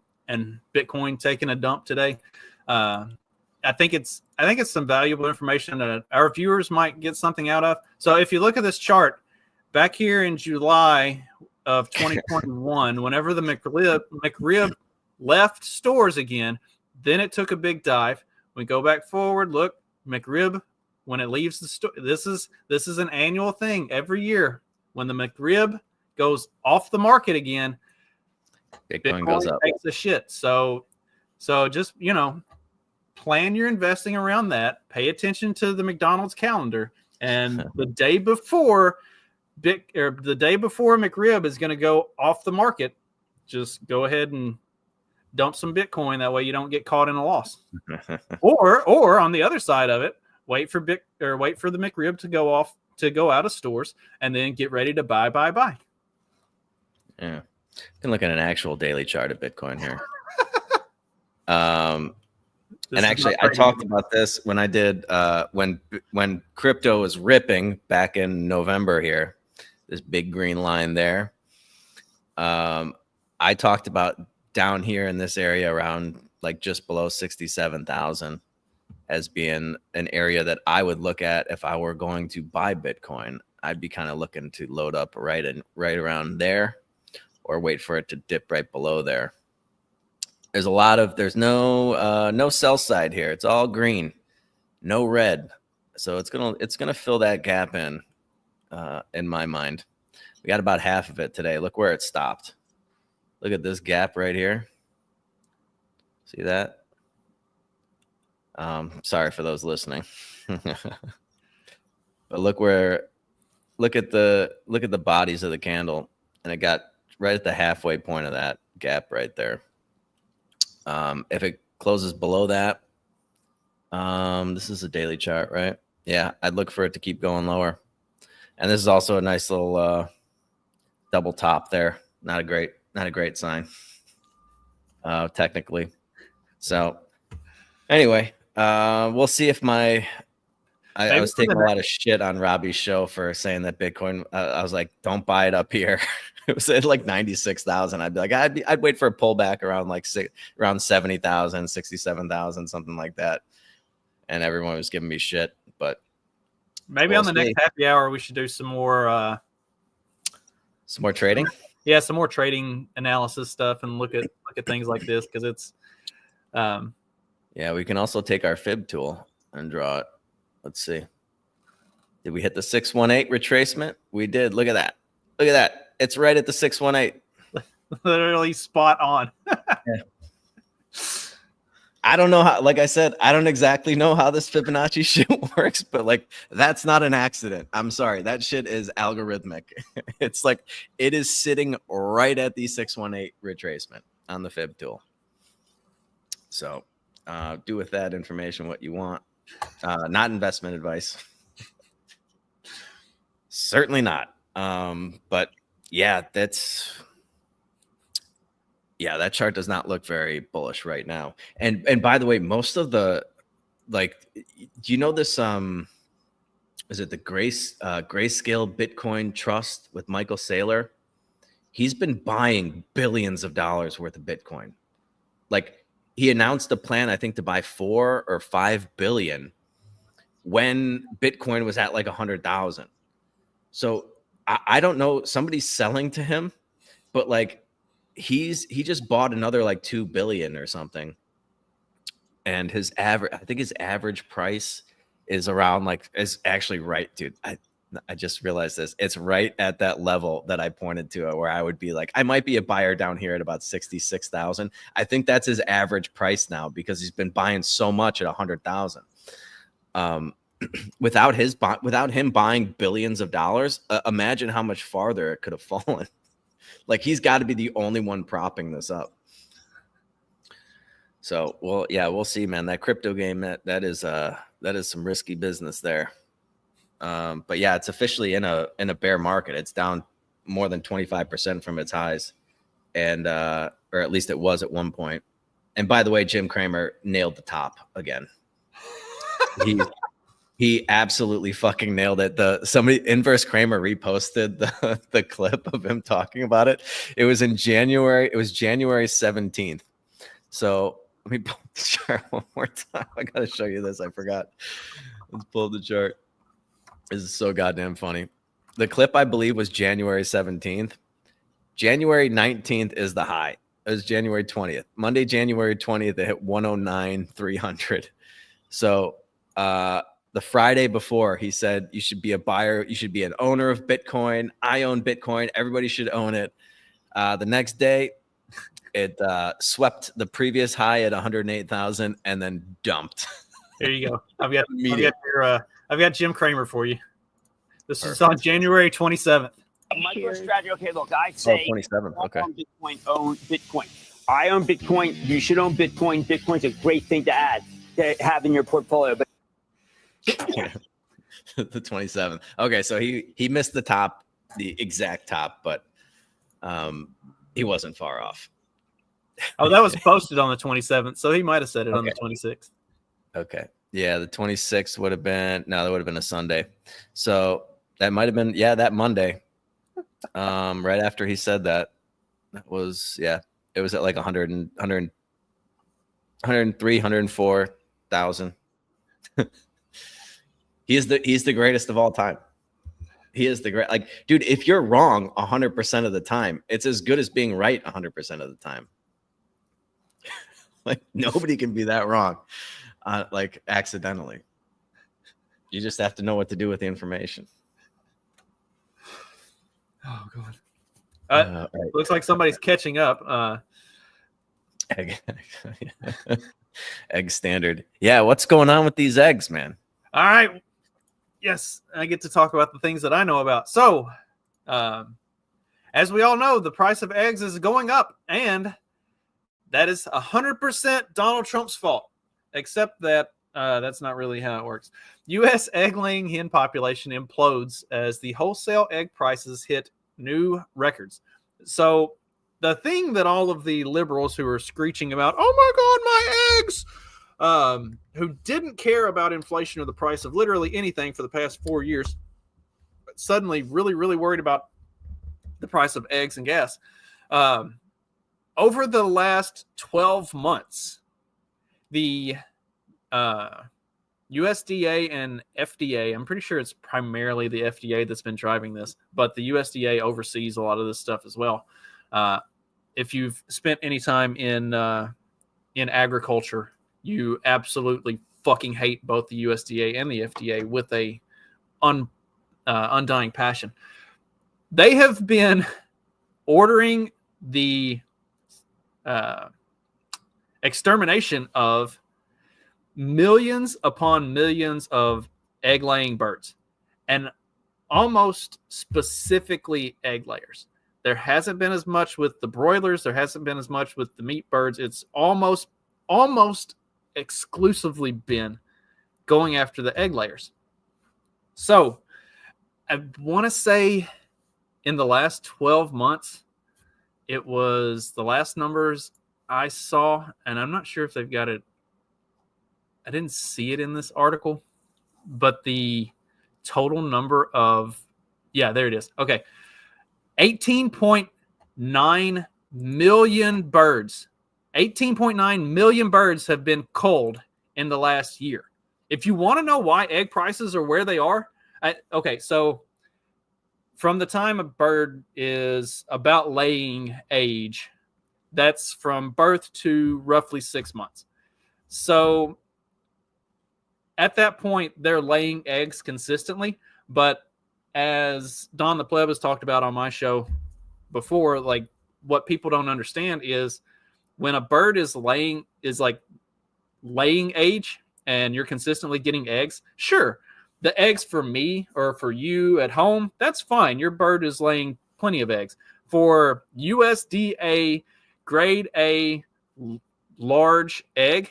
Speaker 8: Bitcoin taking a dump today. I think it's some valuable information that our viewers might get something out of. So if you look at this chart back here in July of 2021, whenever the McRib left stores again, then it took a big dive. We go back forward, look, McRib, when it leaves the store, this is an annual thing every year. When the McRib goes off the market again, Bitcoin goes up. Takes a shit. So just, plan your investing around that. Pay attention to the McDonald's calendar, and the day before McRib is going to go off the market, just go ahead and dump some Bitcoin. That way you don't get caught in a loss. or on the other side of it, wait for the McRib to go out of stores, and then get ready to buy.
Speaker 10: Yeah. You can look at an actual daily chart of Bitcoin here. And actually, I talked about this when I did when crypto was ripping back in November here. This big green line there. I talked about down here in this area around like just below 67,000 as being an area that I would look at if I were going to buy Bitcoin. I'd be kind of looking to load up right around there, or wait for it to dip right below there. There's no sell side here. It's all green, no red. So it's gonna fill that gap in my mind. We got about half of it today. Look where it stopped. Look at this gap right here. See that? Sorry for those listening. But look at the bodies of the candle, and it got right at the halfway point of that gap right there. If it closes below that, this is a daily chart, right? Yeah, I'd look for it to keep going lower. And this is also a nice little double top there. Not a great sign, technically. So anyway, we'll see if I was taking a lot of shit on Robbie's show for saying that Bitcoin. I was like, don't buy it up here. It was at like 96,000. I'd be like, I'd wait for a pullback around around 70,000, 67,000, something like that. And everyone was giving me shit. But
Speaker 8: maybe on the next happy hour, we should do some more
Speaker 10: trading.
Speaker 8: Yeah, some more trading analysis stuff and look at things like this, because it's.
Speaker 10: Yeah, we can also take our fib tool and draw it. Let's see. Did we hit the 618 retracement? We did. Look at that. Look at that. It's right at the 618.
Speaker 8: Literally spot on.
Speaker 10: Yeah. I don't know how, like I said, I don't exactly know how this Fibonacci shit works, but like, that's not an accident. I'm sorry. That shit is algorithmic. It's like, it is sitting right at the 618 retracement on the fib tool. So do with that information what you want. Not investment advice. Certainly not. But yeah, that chart does not look very bullish right now. And by the way, most of the, like, do you know this is it the Grayscale Bitcoin Trust with Michael Saylor? He's been buying billions of dollars worth of Bitcoin. Like, he announced a plan, I think, to buy 4 or 5 billion when Bitcoin was at like 100,000. So I don't know, somebody's selling to him, but like he just bought another like 2 billion or something. And his average price is around like, is actually right, dude. I just realized this. It's right at that level that I pointed to, where I would be like, I might be a buyer down here at about 66,000. I think that's his average price now, because he's been buying so much at 100,000. Without him buying billions of dollars, imagine how much farther it could have fallen. Like, he's got to be the only one propping this up. So, well, yeah, we'll see, man. That crypto game, that is some risky business there. But yeah, it's officially in a bear market. It's down more than 25% from its highs, and or at least it was at one point. And by the way, Jim Cramer nailed the top again. He absolutely fucking nailed it. Somebody, Inverse Kramer, reposted the clip of him talking about it. It was in January. It was January 17th. So let me pull the chart one more time. I gotta show you this. I forgot. Let's pull the chart. This is so goddamn funny. The clip, I believe, was January 17th. January 19th is the high. It was January 20th. Monday, January 20th, it hit 109,300. So the Friday before, he said you should be a buyer, you should be an owner of Bitcoin. I own Bitcoin. Everybody should own it. The next day, it swept the previous high at 108,000 and then dumped.
Speaker 8: There you go. I've got Jim Cramer for you. This is on January 27th.
Speaker 11: MicroStrategy. Okay, look, I say
Speaker 10: 27. Okay.
Speaker 11: Own Bitcoin. I own Bitcoin. You should own Bitcoin. Bitcoin's a great thing to have in your portfolio. But
Speaker 10: the 27th. Okay, so he missed the top, the exact top, but he wasn't far off.
Speaker 8: Oh, that was posted on the 27th, so he might have said it on the 26th.
Speaker 10: Okay. Yeah, the 26th would have been, no, that would have been a Sunday. So that might have been, yeah, that Monday. Right after he said that, that was, yeah, it was at like 103, 104,000. He's the greatest of all time. He is the great, like, dude, if you're wrong 100% of the time, it's as good as being right 100% of the time. Like, nobody can be that wrong, like, accidentally. You just have to know what to do with the information.
Speaker 8: Oh god. Looks like somebody's catching up.
Speaker 10: Egg standard. Yeah, what's going on with these eggs, man?
Speaker 8: All right. Yes, I get to talk about the things that I know about. So, as we all know, the price of eggs is going up, and that is 100% Donald Trump's fault, except that that's not really how it works. U.S. egg-laying hen population implodes as the wholesale egg prices hit new records. So the thing that all of the liberals who are screeching about, oh my God, my eggs, who didn't care about inflation or the price of literally anything for the past 4 years, but suddenly really, really worried about the price of eggs and gas. Over the last 12 months, the USDA and FDA, I'm pretty sure it's primarily the FDA that's been driving this, but the USDA oversees a lot of this stuff as well. If you've spent any time in agriculture, you absolutely fucking hate both the USDA and the FDA with a undying passion. They have been ordering the extermination of millions upon millions of egg-laying birds, and almost specifically egg layers. There hasn't been as much with the broilers. There hasn't been as much with the meat birds. It's almost exclusively been going after the egg layers. So I want to say in the last 12 months, it was the last numbers I saw, and I'm not sure if they've got it. I didn't see it in this article, but the total number of, yeah, there it is. Okay. 18.9 million birds. 18.9 million birds have been culled in the last year. If you want to know why egg prices are where they are, okay, so from the time a bird is about laying age, that's from birth to roughly 6 months. So at that point, they're laying eggs consistently, but as Don the Pleb has talked about on my show before, like what people don't understand is when a bird is laying age and you're consistently getting eggs, sure, the eggs for me or for you at home, that's fine. Your bird is laying plenty of eggs. For USDA grade A large egg,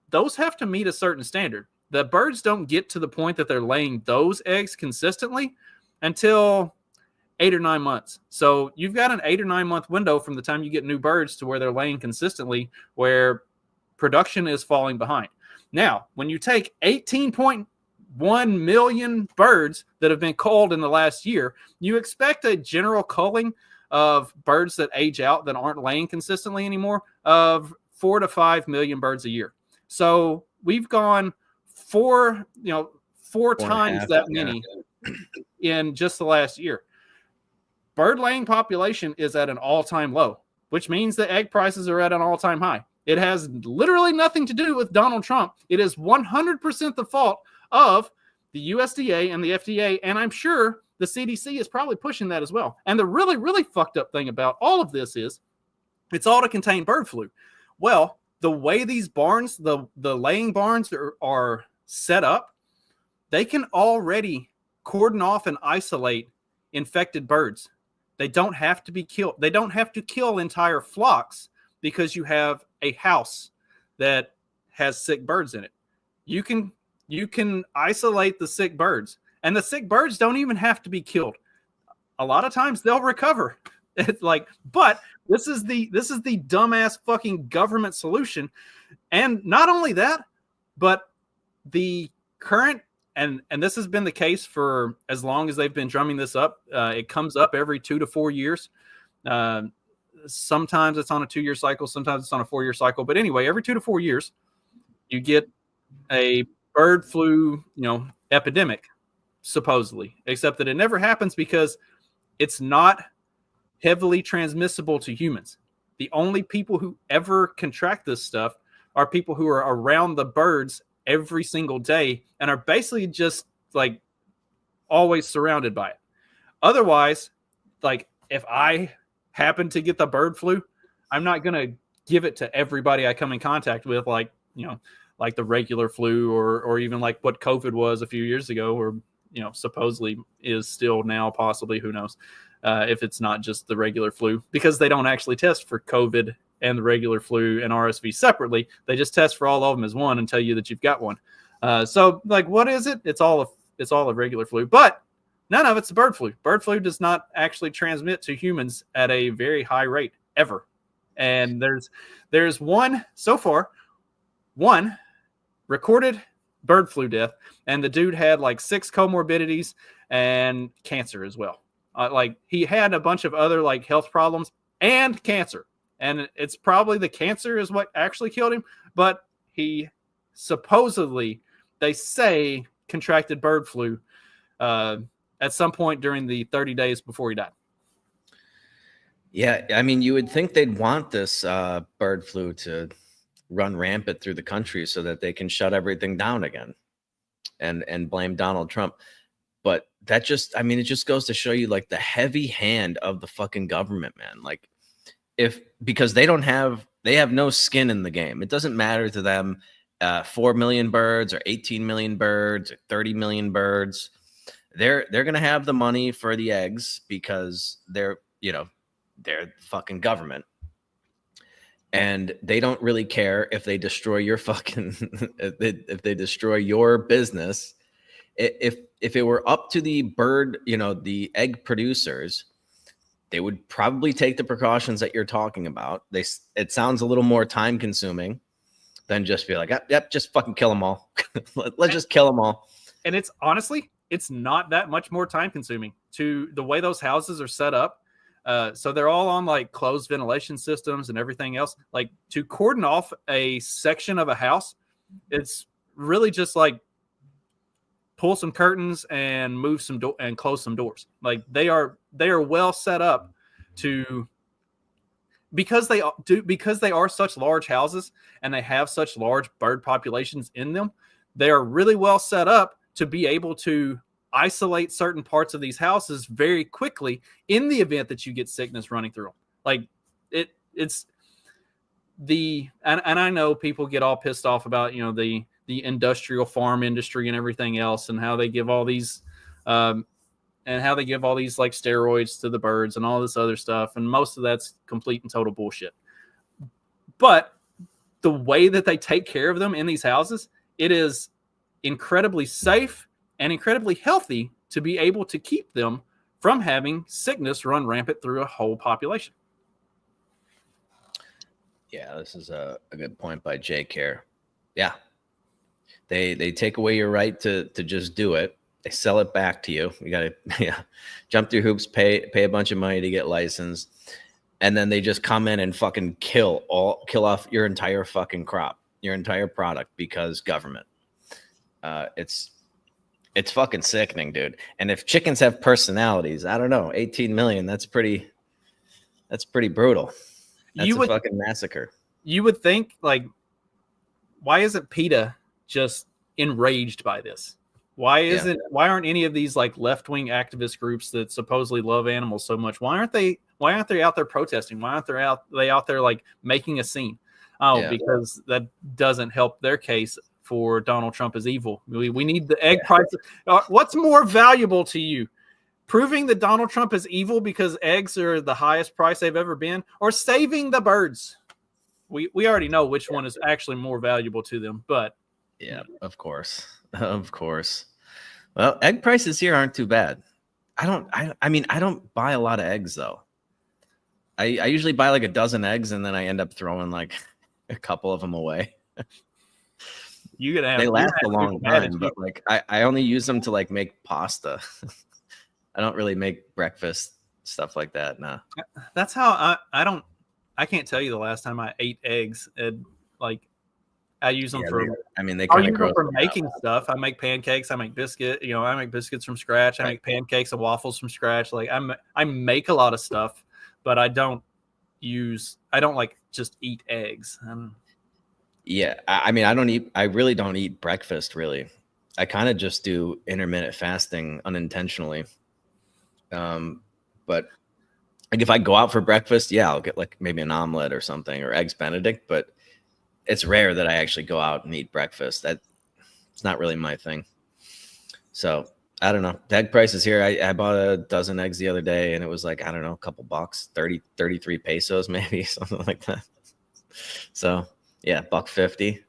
Speaker 8: those have to meet a certain standard. The birds don't get to the point that they're laying those eggs consistently until 8 or 9 months. So you've got an 8 or 9 month window from the time you get new birds to where they're laying consistently, where production is falling behind. Now, when you take 18.1 million birds that have been culled in the last year, you expect a general culling of birds that age out that aren't laying consistently anymore of 4 to 5 million birds a year. So we've gone four times that many in just the last year. Bird laying population is at an all-time low, which means the egg prices are at an all-time high. It has literally nothing to do with Donald Trump. It is 100% the fault of the USDA and the FDA, and I'm sure the CDC is probably pushing that as well. And the really, really fucked up thing about all of this is it's all to contain bird flu. Well, the way these barns, the laying barns are set up, they can already cordon off and isolate infected birds. They don't have to be killed. They don't have to kill entire flocks because you have a house that has sick birds in it. You can isolate the sick birds, and the sick birds don't even have to be killed. A lot of times they'll recover. It's like, but this is the dumbass fucking government solution. And not only that, but the current, and this has been the case for as long as they've been drumming this up. It comes up every 2 to 4 years. Sometimes it's on a 2-year cycle. Sometimes it's on a 4-year cycle. But anyway, every 2 to 4 years, you get a bird flu, epidemic, supposedly, except that it never happens because it's not heavily transmissible to humans. The only people who ever contract this stuff are people who are around the birds every single day and are basically just like always surrounded by it. Otherwise, like if I happen to get the bird flu, I'm not going to give it to everybody I come in contact with, like, you know, like the regular flu or even like what COVID was a few years ago, or, you know, supposedly is still now, possibly, who knows, if it's not just the regular flu, because they don't actually test for COVID and the regular flu and RSV separately. They just test for all of them as one and tell you that you've got one. So like, what is it? It's all a regular flu, but none of it's the bird flu. Bird flu does not actually transmit to humans at a very high rate ever. And there's one recorded bird flu death, and the dude had like 6 comorbidities and cancer as well. Like he had a bunch of other like health problems and cancer, and it's probably the cancer is what actually killed him. But he supposedly, they say, contracted bird flu at some point during the 30 days before he died.
Speaker 10: Yeah, I mean, you would think they'd want this bird flu to run rampant through the country so that they can shut everything down again and blame Donald Trump. But that just, I mean, it just goes to show you like the heavy hand of the fucking government, man. Like because they have no skin in the game. It doesn't matter to them 4 million birds or 18 million birds or 30 million birds. They're going to have the money for the eggs because they're fucking government. And they don't really care if they destroy your fucking, if they destroy your business. If it were up to the bird, the egg producers, they would probably take the precautions that you're talking about. It sounds a little more time consuming than just be like, yep, just fucking kill them all. Let's just kill them all.
Speaker 8: And it's honestly, it's not that much more time consuming to the way those houses are set up. So they're all on like closed ventilation systems and everything else. Like to cordon off a section of a house, it's really just like pull some curtains and move some and close some doors. Like they are well set up to, because they are such large houses and they have such large bird populations in them. They are really well set up to be able to isolate certain parts of these houses very quickly in the event that you get sickness running through them. Like it's the, and I know people get all pissed off about, the industrial farm industry and everything else, and how they give all these, like steroids to the birds and all this other stuff. And most of that's complete and total bullshit. But the way that they take care of them in these houses, it is incredibly safe and incredibly healthy to be able to keep them from having sickness run rampant through a whole population.
Speaker 10: Yeah, this is a good point by Jay Care. Yeah. They take away your right to just do it. They sell it back to you. You got to jump through hoops, pay a bunch of money to get licensed. And then they just come in and fucking kill off your entire fucking crop, your entire product, because government. It's fucking sickening, dude. And if chickens have personalities, I don't know, 18 million, that's pretty brutal. That's a fucking massacre.
Speaker 8: You would think, like, why isn't PETA just enraged by this? Why aren't any of these like left-wing activist groups that supposedly love animals so much? Why aren't they out there protesting? Why aren't they out there like making a scene? Because that doesn't help their case for Donald Trump is evil. We need the egg price. What's more valuable to you? Proving that Donald Trump is evil because eggs are the highest price they've ever been, or saving the birds? We already know which one is actually more valuable to them, but
Speaker 10: yeah, of course. Of course. Well, egg prices here aren't too bad. I don't buy a lot of eggs though. I usually buy like a dozen eggs and then I end up throwing like a couple of them away. They last a long time, but like I only use them to like make pasta. I don't really make breakfast stuff like that. No.
Speaker 8: That's how I can't tell you the last time I ate eggs. I use them
Speaker 10: they kind of grow
Speaker 8: for making stuff. I make pancakes. I make biscuit. I make biscuits from scratch. I make pancakes and waffles from scratch. Like I make a lot of stuff, but I don't like just eat eggs.
Speaker 10: Yeah, I really don't eat breakfast. Really, I kind of just do intermittent fasting unintentionally. But Like if I go out for breakfast, yeah, I'll get like maybe an omelet or something or eggs Benedict, but it's rare that I actually go out and eat breakfast. It's not really my thing. So I don't know. The egg prices here. I bought a dozen eggs the other day and it was like, I don't know, a couple bucks, 33 pesos, maybe something like that. So yeah, $1.50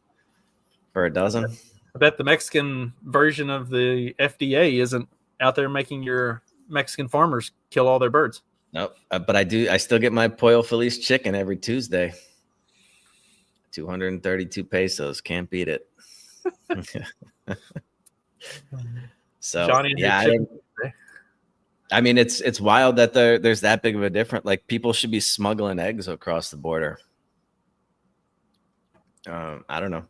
Speaker 10: for a dozen.
Speaker 8: I bet the Mexican version of the FDA isn't out there making your Mexican farmers kill all their birds.
Speaker 10: Nope. But I still get my Pollo Feliz chicken every Tuesday. 232 pesos. Can't beat it. So
Speaker 8: Johnny,
Speaker 10: yeah, I mean it's wild that there's that big of a difference. Like people should be smuggling eggs across the border. I don't know.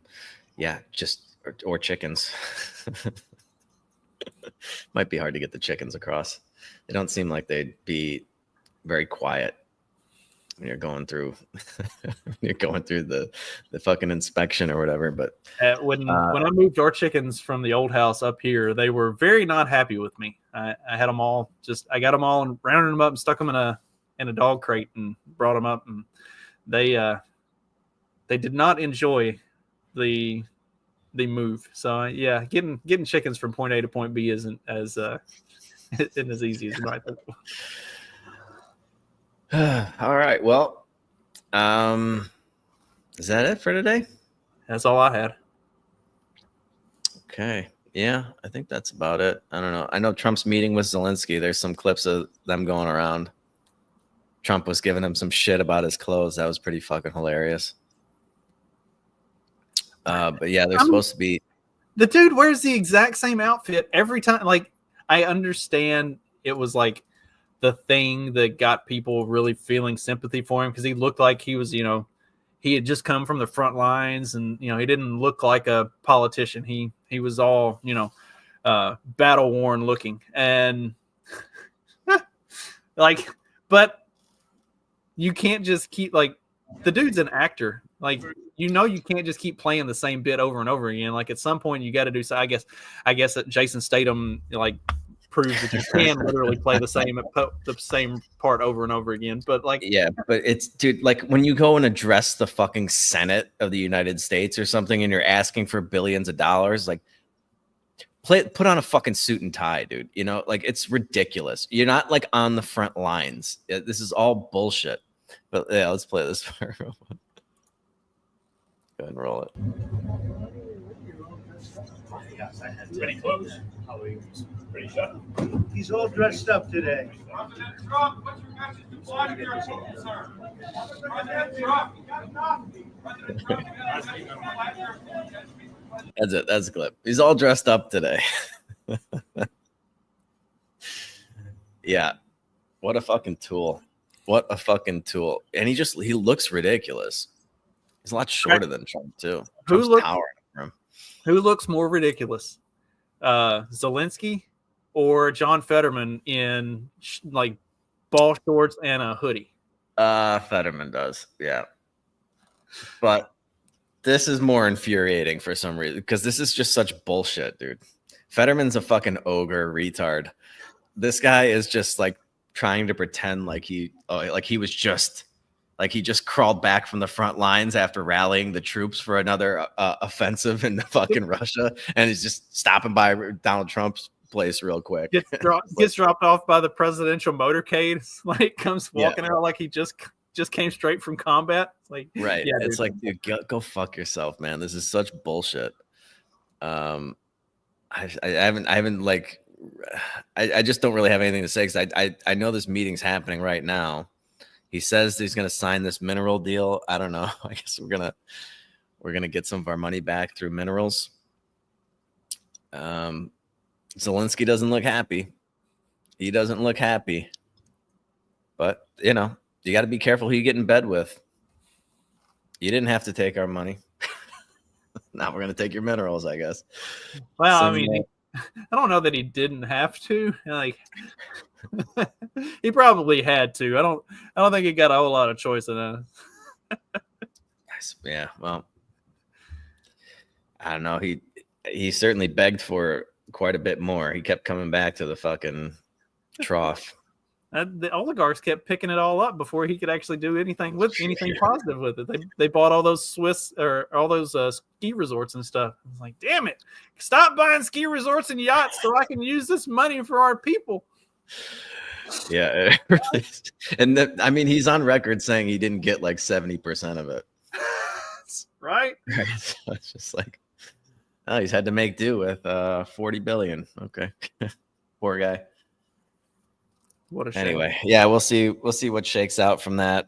Speaker 10: Yeah, just or chickens. Might be hard to get the chickens across. They don't seem like they'd be very quiet when you're going through the fucking inspection or whatever. But
Speaker 8: when I moved our chickens from the old house up here, they were very not happy with me. I had them all I got them all and rounded them up and stuck them in a dog crate and brought them up, and they did not enjoy the move. So yeah, getting chickens from point A to point B isn't as easy as you might think.
Speaker 10: All right. Well, is that it for today?
Speaker 8: That's all I had.
Speaker 10: Okay. Yeah, I think that's about it. I don't know. I know Trump's meeting with Zelensky. There's some clips of them going around. Trump was giving him some shit about his clothes. That was pretty fucking hilarious. But yeah, they're supposed to be.
Speaker 8: The dude wears the exact same outfit every time. Like, I understand it was like the thing that got people really feeling sympathy for him because he looked like he was, he had just come from the front lines, and he didn't look like a politician. He was all battle worn looking, and like, but you can't just keep the dude's an actor. Like, you can't just keep playing the same bit over and over again. Like, at some point you got to do so. I guess that Jason Statham proves that you can literally play the same part over and over again. But
Speaker 10: yeah, but it's, dude, like when you go and address the fucking Senate of the United States or something and you're asking for billions of dollars, put on a fucking suit and tie, dude. It's ridiculous. You're not on the front lines. This is all bullshit. But yeah, let's play this. Go ahead and roll it.
Speaker 12: Pretty close. Pretty sure. He's all dressed up today.
Speaker 10: That's it. That's a clip. He's all dressed up today. Yeah. What a fucking tool. What a fucking tool. And he looks ridiculous. He's a lot shorter than Trump, too. Trump's towering over him.
Speaker 8: Who looks more ridiculous? Zelensky or John Fetterman in ball shorts and a hoodie?
Speaker 10: Fetterman does, yeah. But this is more infuriating for some reason because this is just such bullshit, dude. Fetterman's a fucking ogre retard. This guy is just trying to pretend he just crawled back from the front lines after rallying the troops for another offensive in fucking Russia, and he's just stopping by Donald Trump's place real quick.
Speaker 8: Gets dropped off by the presidential motorcade. Comes walking out like he just came straight from combat.
Speaker 10: Right. Yeah, it's dude, go fuck yourself, man. This is such bullshit. I just don't really have anything to say because I know this meeting's happening right now. He says he's going to sign this mineral deal. I don't know. I guess we're gonna get some of our money back through minerals. Zelensky doesn't look happy. He doesn't look happy. But you got to be careful who you get in bed with. You didn't have to take our money. Now we're gonna take your minerals, I guess.
Speaker 8: Well, I mean, I don't know that he didn't have to. He probably had to. I don't think he got a whole lot of choice in that.
Speaker 10: Yeah, well, I don't know. He certainly begged for quite a bit more. He kept coming back to the fucking trough.
Speaker 8: The oligarchs kept picking it all up before he could actually do anything positive with it. They bought all those ski resorts and stuff. I was like, damn it! Stop buying ski resorts and yachts so I can use this money for our people.
Speaker 10: Yeah, and I mean, he's on record saying he didn't get like 70% of it.
Speaker 8: Right?
Speaker 10: Right. So it's just like, oh, he's had to make do with 40 billion. Okay, poor guy.
Speaker 8: What a shame.
Speaker 10: Anyway, yeah, we'll see what shakes out from that.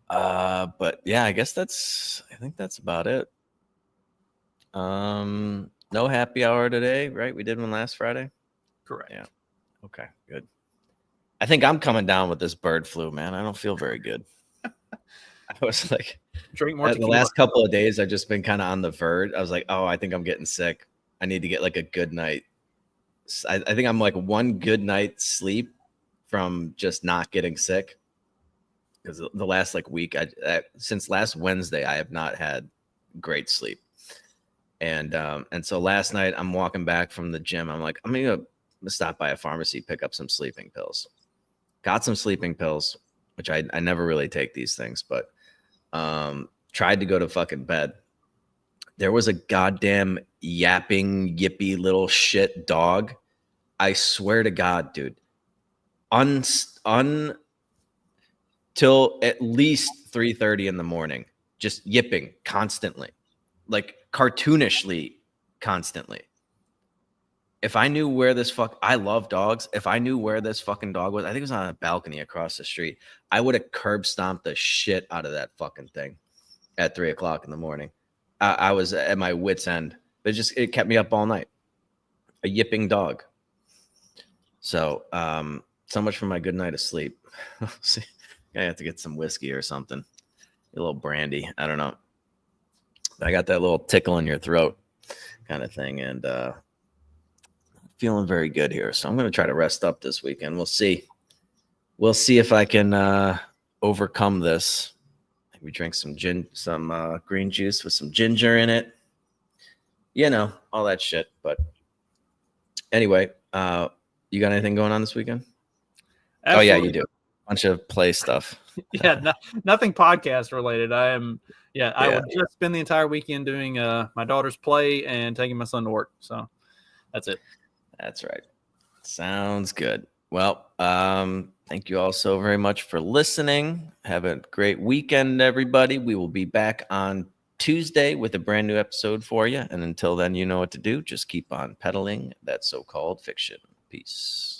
Speaker 10: But yeah, I think that's about it. No happy hour today, right? We did one last Friday.
Speaker 8: Correct.
Speaker 10: Yeah. Okay, good. I think I'm coming down with this bird flu, man. I don't feel very good. I was like,
Speaker 8: drink more.
Speaker 10: The last couple of days, I've just been kind of on the verge. I was like, oh, I think I'm getting sick. I need to get like a good night. I think I'm like one good night's sleep from just not getting sick. Because the last like week, since last Wednesday, I have not had great sleep. And so last night I'm walking back from the gym. I'm like, I'm gonna stop by a pharmacy, pick up some sleeping pills. Got some sleeping pills, which I never really take these things, but tried to go to fucking bed. There was a goddamn yapping, yippy little shit dog. I swear to God, dude. Till at least 3:30 in the morning, just yipping constantly, like cartoonishly constantly. If I knew where this I love dogs. If I knew where this fucking dog was, I think it was on a balcony across the street. I would have curb stomped the shit out of that fucking thing at 3 o'clock in the morning. I was at my wit's end, but it kept me up all night. A yipping dog. So, so much for my good night of sleep. See, I have to get some whiskey or something, a little brandy. I don't know. I got that little tickle in your throat kind of thing, and feeling very good here. So I'm going to try to rest up this weekend. We'll see. We'll see if I can overcome this. We drink some green juice with some ginger in it. You know, all that shit. But anyway, you got anything going on this weekend?
Speaker 8: Absolutely.
Speaker 10: Oh, yeah, you do. Bunch of play stuff.
Speaker 8: Yeah, nothing podcast related. I will just spend the entire weekend doing my daughter's play and taking my son to work. So that's it.
Speaker 10: That's right. Sounds good. Well, thank you all so very much for listening. Have a great weekend, everybody. We will be back on Tuesday with a brand new episode for you. And until then, you know what to do. Just keep on peddling that so-called fiction. Peace.